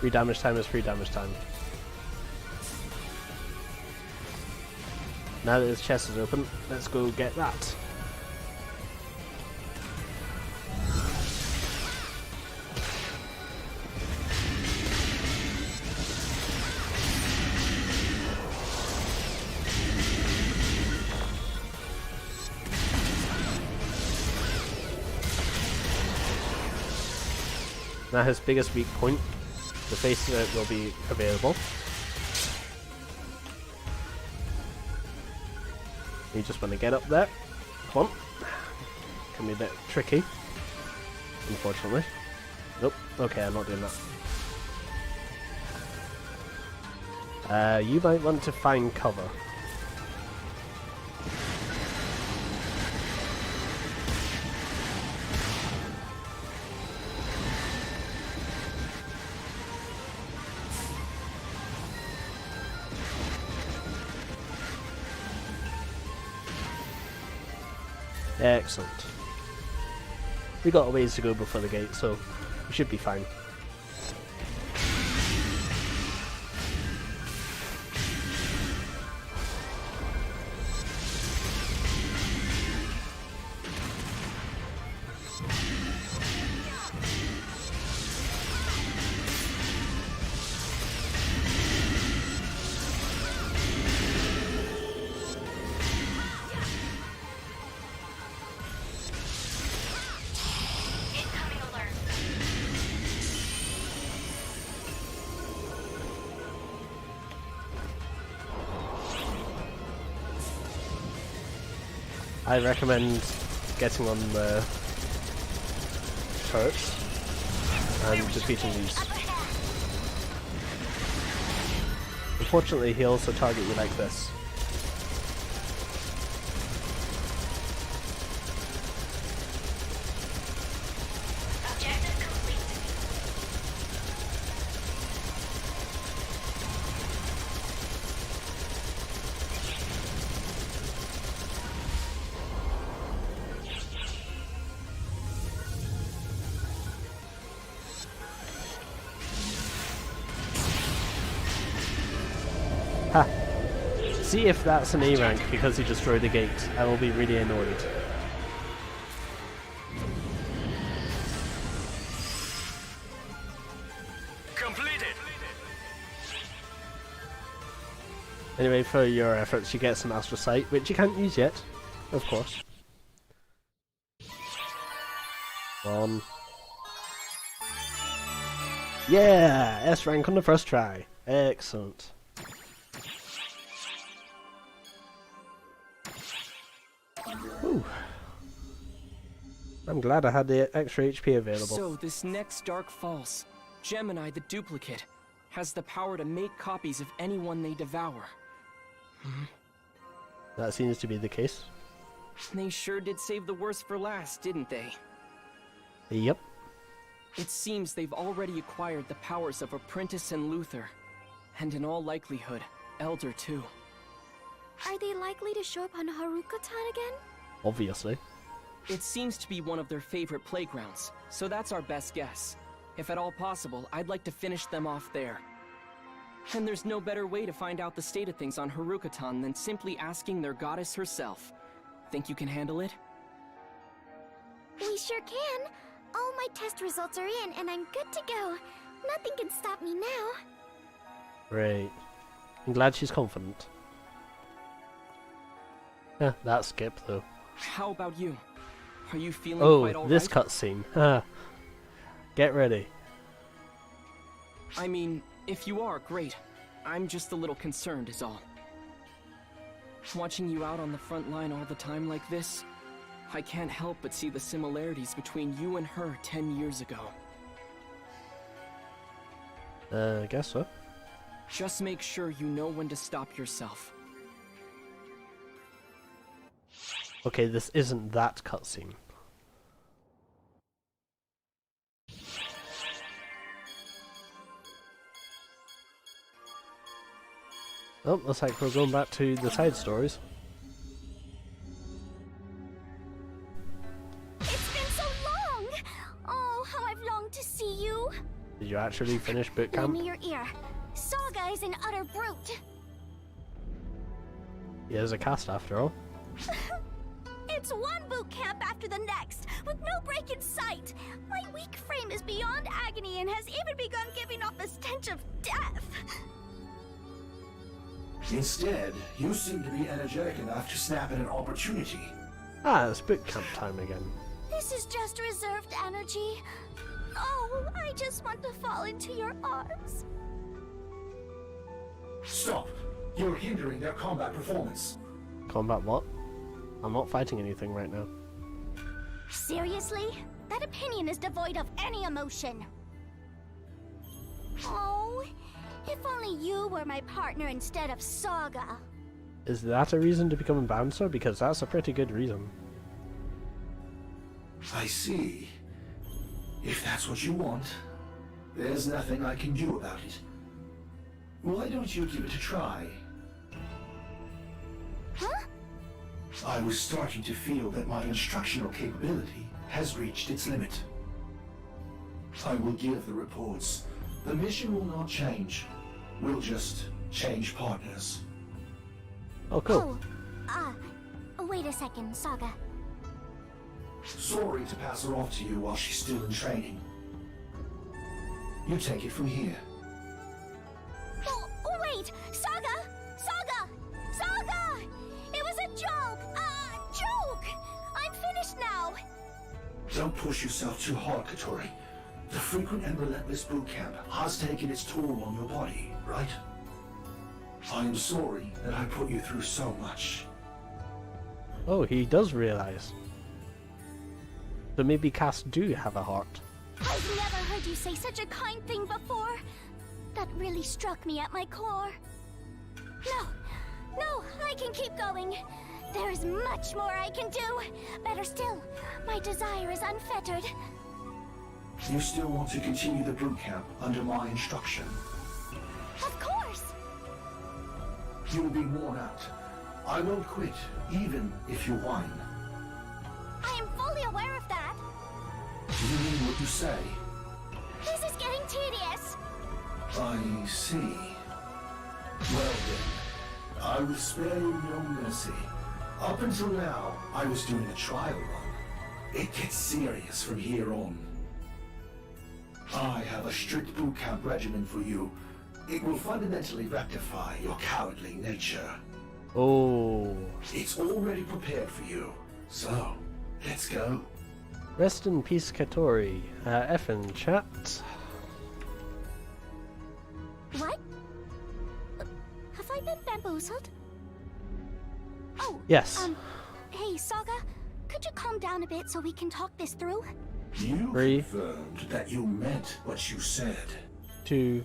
Free damage time is free damage time. Now that his chest is open, let's go get that. Now his biggest weak point, the face will be available. You just want to get up there. Come on. Can be a bit tricky, unfortunately. Nope. Okay, I'm not doing that. You might want to find cover. Excellent. We got a ways to go before the gate, so we should be fine. I recommend getting on the turrets and defeating these. Unfortunately, he also target you like this. See if that's an A rank because he destroyed the gate. I will be really annoyed. Completed. Anyway, for your efforts, you get some Astral Sight, which you can't use yet, of course. Yeah! S rank on the first try. Excellent. Ooh. I'm glad I had the extra HP available. So this next Dark Falls, Gemini the duplicate, has the power to make copies of anyone they devour. That seems to be the case. They sure did save the worst for last, didn't they? Yep. It seems they've already acquired the powers of Apprentice and Luther, and in all likelihood, Elder too. Are they likely to show up on Haruka-tan again? Obviously. It seems to be one of their favorite playgrounds, so that's our best guess. If at all possible, I'd like to finish them off there. And there's no better way to find out the state of things on Haruka-tan than simply asking their goddess herself. Think you can handle it? We sure can. All my test results are in, and I'm good to go. Nothing can stop me now. Great. I'm glad she's confident. Yeah, that skip though. How about you? Are you feeling quite Oh, alright? this cutscene. Get ready. I mean, if you are, great. I'm just a little concerned is all. Watching you out on the front line all the time like this, I can't help but see the similarities between you and her 10 years ago. I guess so. Just make sure you know when to stop yourself. Okay, this isn't that cutscene. Oh, looks like we're going back to the side stories. It's been so long! Oh, how I've longed to see you! Did you actually finish boot camp? Lend me your ear. Saga is an utter brute. He is a cast after all. It's one boot camp after the next, with no break in sight. My weak frame is beyond agony and has even begun giving off the stench of death. Instead, you seem to be energetic enough to snap at an opportunity. Ah, it's boot camp time again. This is just reserved energy. Oh, I just want to fall into your arms. Stop! You're hindering their combat performance. Combat what? I'm not fighting anything right now. Seriously? That opinion is devoid of any emotion. Oh, if only you were my partner instead of Saga. Is that a reason to become a bouncer? Because that's a pretty good reason. I see. If that's what you want, there's nothing I can do about it. Why don't you give it a try? Huh? I was starting to feel that my instructional capability has reached its limit. I will give the reports. The mission will not change. We'll just change partners. Oh, cool. Wait a second, Saga. Sorry to pass her off to you while she's still in training. You take it from here. Oh, wait! Saga! Saga! Saga! It was a joke! Joke! I'm finished now! Don't push yourself too hard, Katori. The frequent and relentless boot camp has taken its toll on your body, right? I am sorry that I put you through so much. Oh, he does realize. So maybe Cass do have a heart. I've never heard you say such a kind thing before. That really struck me at my core. No, I can keep going. There is much more I can do. Better still, my desire is unfettered. You still want to continue the boot camp under my instruction? Of course! You'll be worn out. I won't quit, even if you whine. I am fully aware of that. You mean what you say? This is getting tedious. I see. Well then, I will spare you no mercy. Up until now, I was doing a trial run. It gets serious from here on. I have a strict boot camp regimen for you. It will fundamentally rectify your cowardly nature. Oh. It's already prepared for you. So, let's go. Rest in peace, Katori. F in chat. What? Have I been bamboozled? Oh. Yes. Hey, Saga. Could you calm down a bit so we can talk this through? You confirmed that you meant what you said. 2,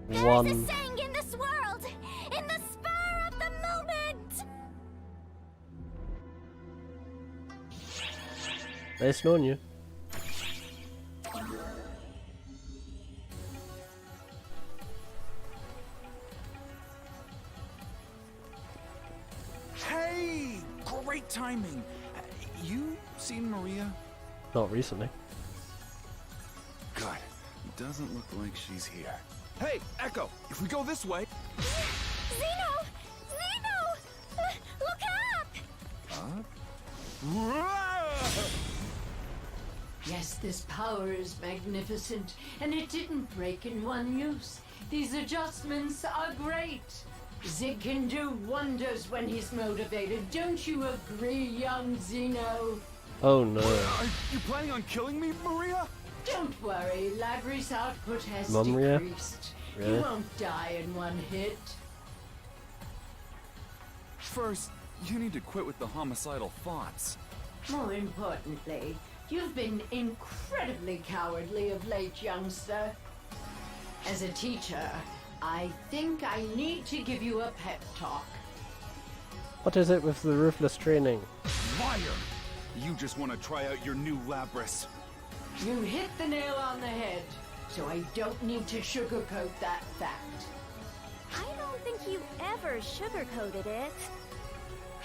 1. There is a saying in this world, in the spur of the moment. Nice knowing you. Hey! Great timing. You seen Maria? Not recently. Good. Doesn't look like she's here. Hey, Echo! If we go this way... Zeno! Zeno! Look up! Yes, this power is magnificent, and it didn't break in one use. These adjustments are great. Zig can do wonders when he's motivated. Don't you agree, young Zeno? Oh no. Are you planning on killing me, Maria? Don't worry, Labrie's output has Mumria? decreased. Really? You won't die in one hit. First, you need to quit with the homicidal thoughts. More importantly, you've been incredibly cowardly of late, youngster. As a teacher, I think I need to give you a pep talk. What is it with the ruthless training? Liar! You just want to try out your new Labris. You hit the nail on the head, so I don't need to sugarcoat that fact. I don't think you ever sugarcoated it.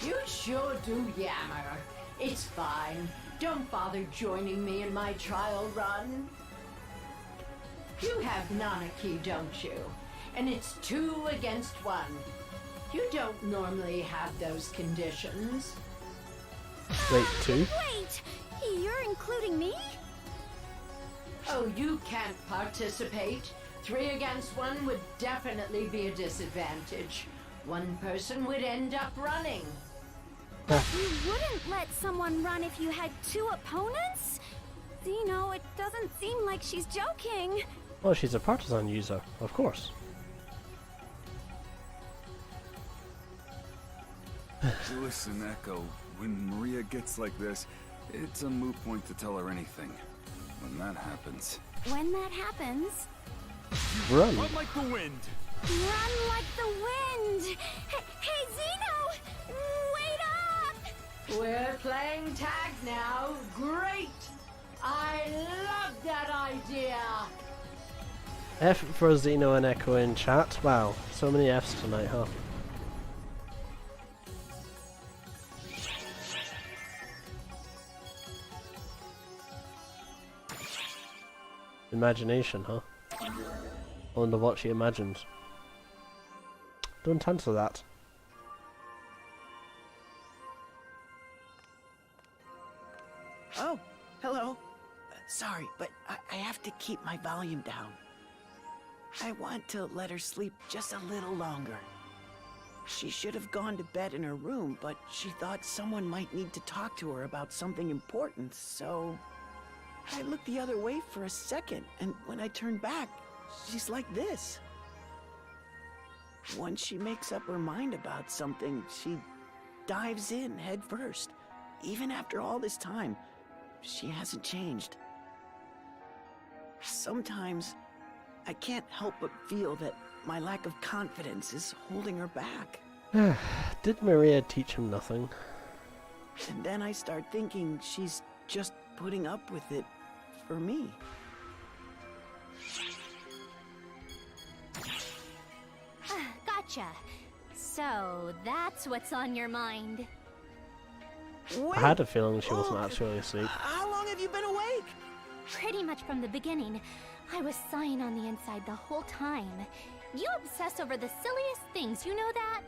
You sure do yammer. It's fine. Don't bother joining me in my trial run. You have Nanaki, don't you? And it's 2 against 1. You don't normally have those conditions. Wait, 2? Wait! You're including me? Oh, you can't participate. 3 against 1 would definitely be a disadvantage. One person would end up running. You wouldn't let someone run if you had 2 opponents? Zeno, it doesn't seem like she's joking. Well, she's a partisan user, of course. Listen, Echo, when Maria gets like this, it's a moot point to tell her anything. When that happens... When that happens... Run! Run like the wind! Run like the wind! Hey, Zeno! Wait up! We're playing tag now. Great! I love that idea! F for Zeno and Echo in chat. Wow, so many Fs tonight, huh? Imagination, huh? I wonder what she imagined. Don't answer that. Oh, hello. Sorry, but I have to keep my volume down. I want to let her sleep just a little longer. She should have gone to bed in her room, but she thought someone might need to talk to her about something important, so... I looked the other way for a second, and when I turned back, she's like this. Once she makes up her mind about something, she dives in head first. Even after all this time, she hasn't changed. Sometimes, I can't help but feel that my lack of confidence is holding her back. Did Maria teach him nothing? And then I start thinking she's just putting up with it for me. Gotcha. So, that's what's on your mind. I had a feeling she wasn't actually asleep. How long have you been awake? Pretty much from the beginning. I was sighing on the inside the whole time. You obsess over the silliest things, you know that?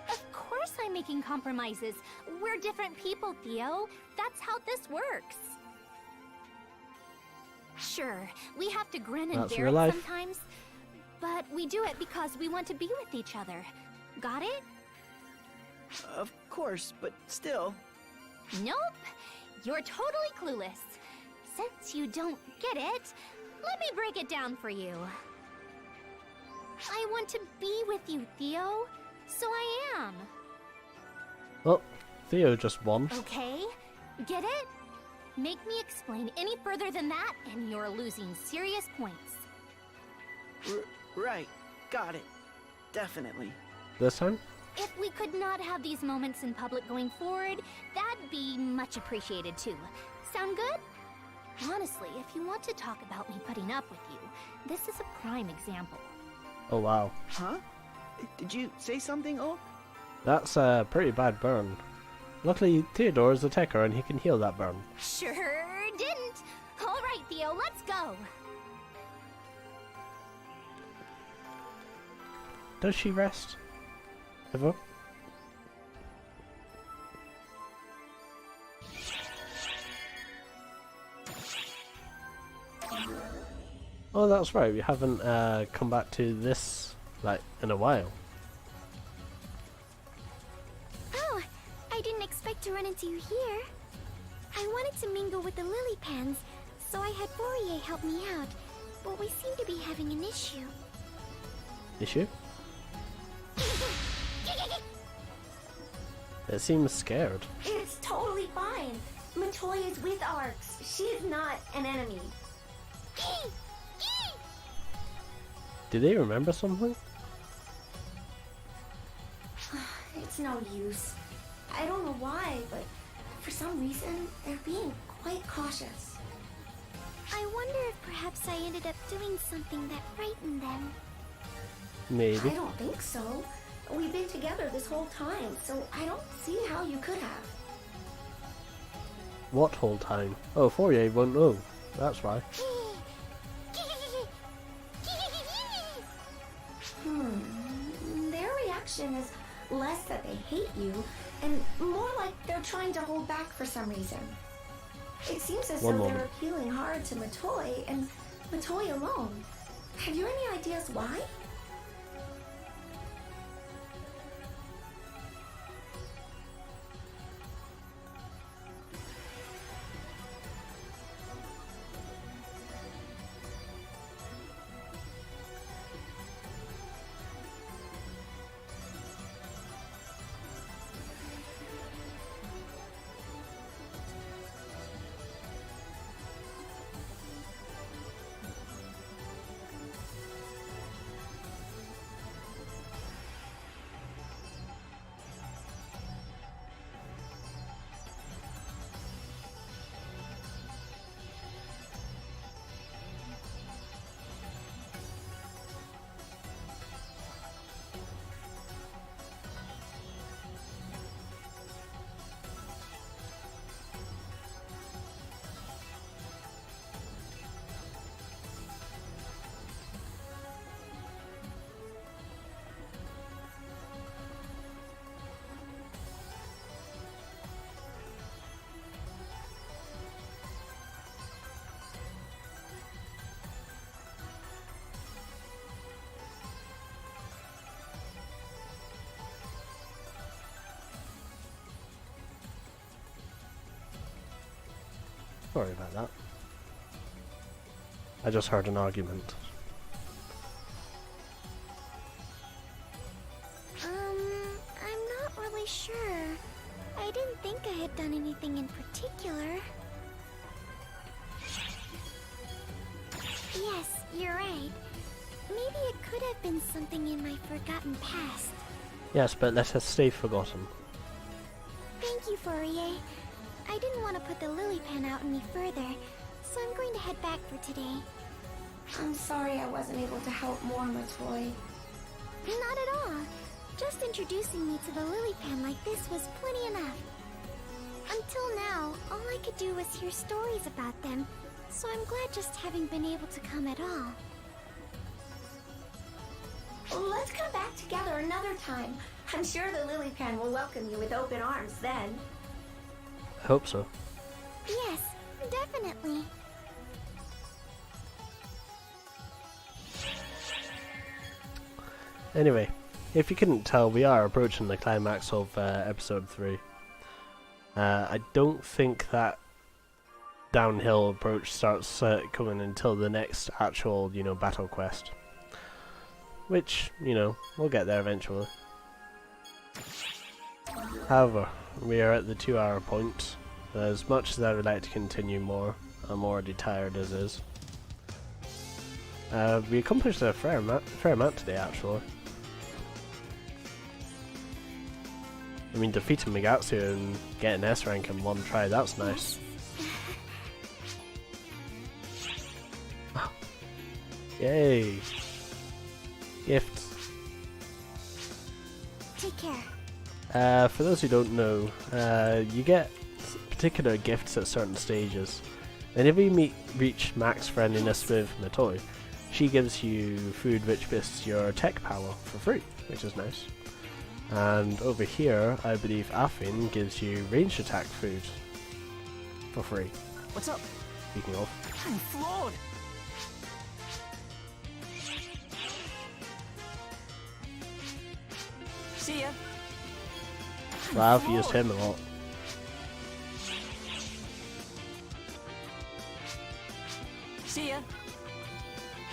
Of course I'm making compromises. We're different people, Theo. That's how this works. Sure, we have to grin and That's bear real it life. sometimes, but we do it because we want to be with each other. Got it? Of course, but still. Nope. You're totally clueless. Since you don't get it, let me break it down for you. I want to be with you, Theo. So I am. Well, Theo just won. Okay? Get it? Make me explain any further than that, and you're losing serious points. Right. Got it. Definitely. This time? If we could not have these moments in public going forward, that'd be much appreciated too. Sound good? Honestly, if you want to talk about me putting up with you, this is a prime example. Oh wow. Huh? Did you say something, Oak? That's a pretty bad burn. Luckily, Theodore is a techer and he can heal that burn. Sure didn't. All right, Theo, let's go. Does she rest? Ever? Oh, that's right. We haven't come back to this like in a while. Oh, I didn't expect to run into you here. I wanted to mingle with the lily pans, so I had Fourier help me out, but we seem to be having an issue. Issue? It seems scared. It's totally fine. Matoi is with Arcs. She is not an enemy. Do they remember something? It's no use. I don't know why, but for some reason, they're being quite cautious. I wonder if perhaps I ended up doing something that frightened them. Maybe. I don't think so. We've been together this whole time, so I don't see how you could have. What whole time? Oh, Fourier won't know. That's why. Their reaction is less that they hate you, and more like they're trying to hold back for some reason. It seems as though they're appealing hard to Matoi, and Matoi alone. Have you any ideas why? Sorry about that. I just heard an argument. I'm not really sure. I didn't think I had done anything in particular. Yes, you're right. Maybe it could have been something in my forgotten past. Yes, but let us stay forgotten. Thank you, Fourier. I didn't want to put the lily pen out any further, so I'm going to head back for today. I'm sorry I wasn't able to help more, Matoi. Not at all. Just introducing me to the lily pen like this was plenty enough. Until now, all I could do was hear stories about them, so I'm glad just having been able to come at all. Let's come back together another time. I'm sure the lily pen will welcome you with open arms then. I hope so. Yes, definitely. Anyway, if you couldn't tell, we are approaching the climax of episode 3. I don't think that downhill approach starts coming until the next actual, battle quest. Which, we'll get there eventually. However, we are at the 2-hour point. As much as I would like to continue more, I'm already tired as is. We accomplished a fair amount today, actually. I mean, defeating Migatsu and getting S rank in one try, that's nice. Yay! Gifts. Take care. For those who don't know, you get particular gifts at certain stages. Whenever you reach max friendliness with Matoi, she gives you food which boosts your tech power for free, which is nice. And over here, I believe Affin gives you ranged attack food for free. What's up? Speaking of. I'm floored! See ya! Well, I've used him a lot. See ya.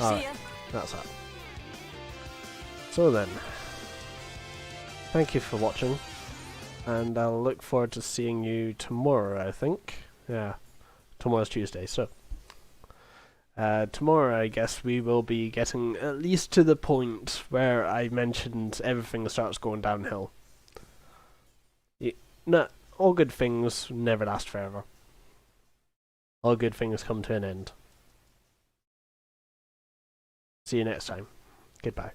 Alright, that's that. So then, thank you for watching, and I'll look forward to seeing you tomorrow, I think. Yeah, tomorrow's Tuesday, so. Tomorrow, I guess, we will be getting at least to the point where I mentioned everything starts going downhill. No, all good things never last forever. All good things come to an end. See you next time. Goodbye.